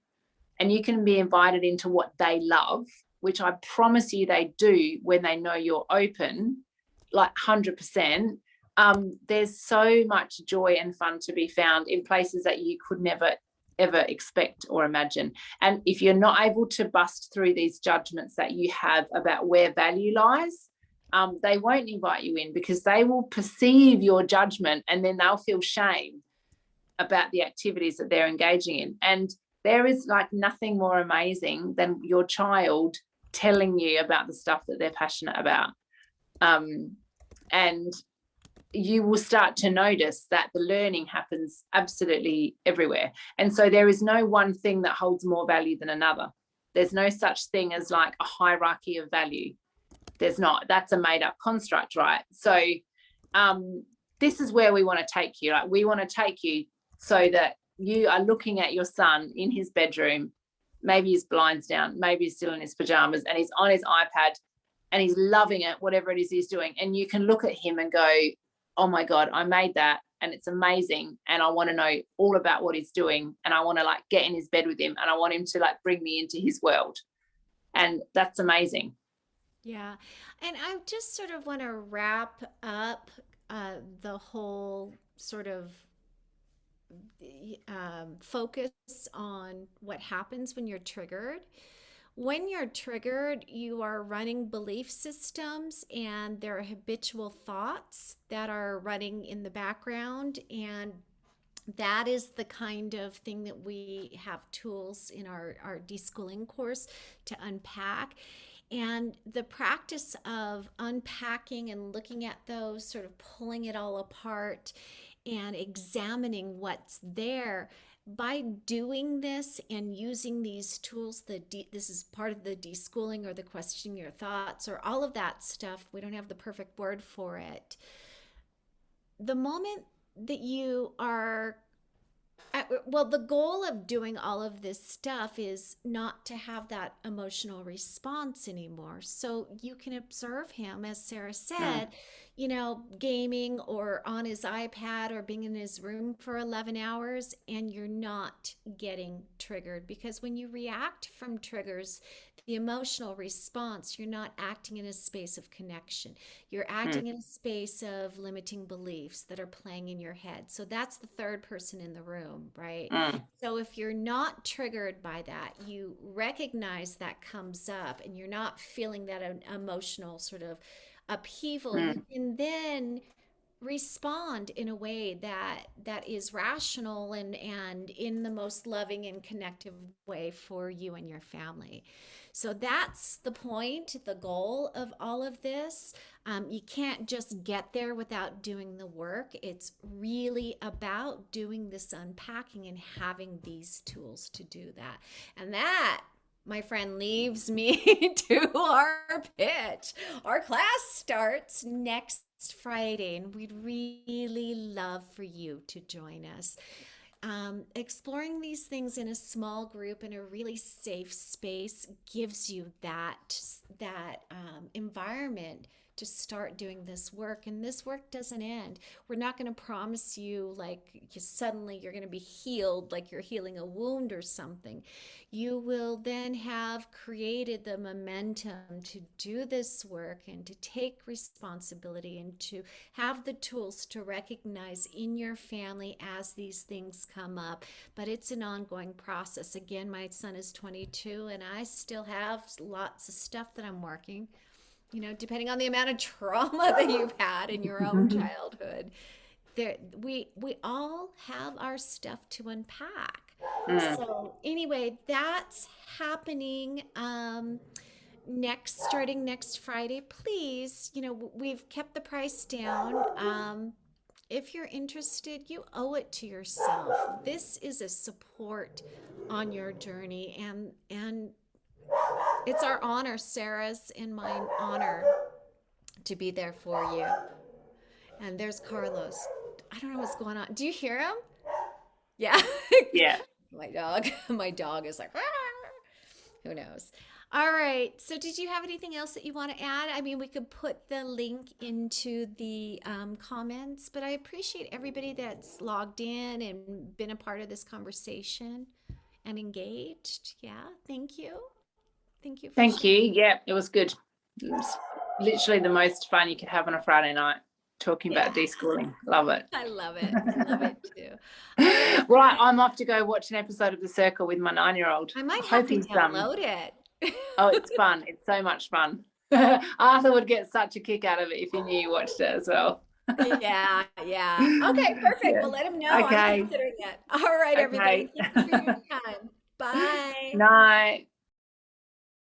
and you can be invited into what they love, which I promise you they do when they know you're open, like 100%, there's so much joy and fun to be found in places that you could never, ever expect or imagine. And if you're not able to bust through these judgments that you have about where value lies, they won't invite you in, because they will perceive your judgment and then they'll feel shame about the activities that they're engaging in. And there is like nothing more amazing than your child telling you about the stuff that they're passionate about. And you will start to notice that the learning happens absolutely everywhere. And so there is no one thing that holds more value than another. There's no such thing as like a hierarchy of value. There's not. That's a made up construct, right? So this is where we want to take you. Like, we want to take you so that you are looking at your son in his bedroom, maybe his blinds down, maybe he's still in his pajamas and he's on his iPad and he's loving it, whatever it is he's doing. And you can look at him and go, oh my God, I made that and it's amazing. And I want to know all about what he's doing. And I want to like get in his bed with him and I want him to like bring me into his world. And that's amazing. Yeah. And I just sort of want to wrap up the whole sort of focus on what happens when you're triggered. When you're triggered, you are running belief systems and there are habitual thoughts that are running in the background. And that is the kind of thing that we have tools in our deschooling course to unpack. And the practice of unpacking and looking at those, sort of pulling it all apart and examining what's there, by doing this and using these tools, this is part of the deschooling or the questioning your thoughts or all of that stuff. We don't have the perfect word for it. The moment that you are well, the goal of doing all of this stuff is not to have that emotional response anymore. So you can observe him, as Sarah Mm, said, gaming or on his iPad or being in his room for 11 hours, and you're not getting triggered. Because when you react from triggers, the emotional response, you're not acting in a space of connection. You're mm, acting in a space of limiting beliefs that are playing in your head. So that's the third person in the room, right? mm, So if you're not triggered by that, you recognize that comes up and you're not feeling that emotional sort of upheaval, you mm, can then respond in a way that is rational and in the most loving and connective way for you and your family. So that's the point, the goal of all of this. You can't just get there without doing the work. It's really about doing this unpacking and having these tools to do that. And that, my friend, leaves me to our pitch. Our class starts next Friday, and we'd really love for you to join us. Exploring these things in a small group in a really safe space gives you that environment to start doing this work. And this work doesn't end. We're not going to promise you like suddenly you're going to be healed, like you're healing a wound or something. You will then have created the momentum to do this work and to take responsibility and to have the tools to recognize in your family as these things come up. But it's an ongoing process. Again, my son is 22 and I still have lots of stuff that I'm working, depending on the amount of trauma that you've had in your own childhood. We all have our stuff to unpack. mm. So anyway, that's happening starting next Friday. Please, we've kept the price down. If you're interested, you owe it to yourself. This is a support on your journey, and it's our honor, Sarah's and mine honor, to be there for you. And there's Carlos. I don't know what's going on. Do you hear him? Yeah. Yeah. My dog is like, "Rah!" Who knows? All right. So, did you have anything else that you want to add? I mean, we could put the link into the comments, but I appreciate everybody that's logged in and been a part of this conversation and engaged. Yeah. Thank you. Thank you for Thank you. sharing. Yeah, it was good. It was literally the most fun you could have on a Friday night talking Yeah. about deschooling. Love it. I love it. I love it too. All right. Right, I'm off to go watch an episode of The Circle with my 9-year-old. I might I have hope to he's download it. oh, it's fun. It's so much fun. Arthur would get such a kick out of it if he knew you watched it as well. Yeah, yeah. Okay, perfect. Yeah. Well, let him know I'm Okay. considering it. All right, everybody. Okay. Thank you for your time. Bye. Night.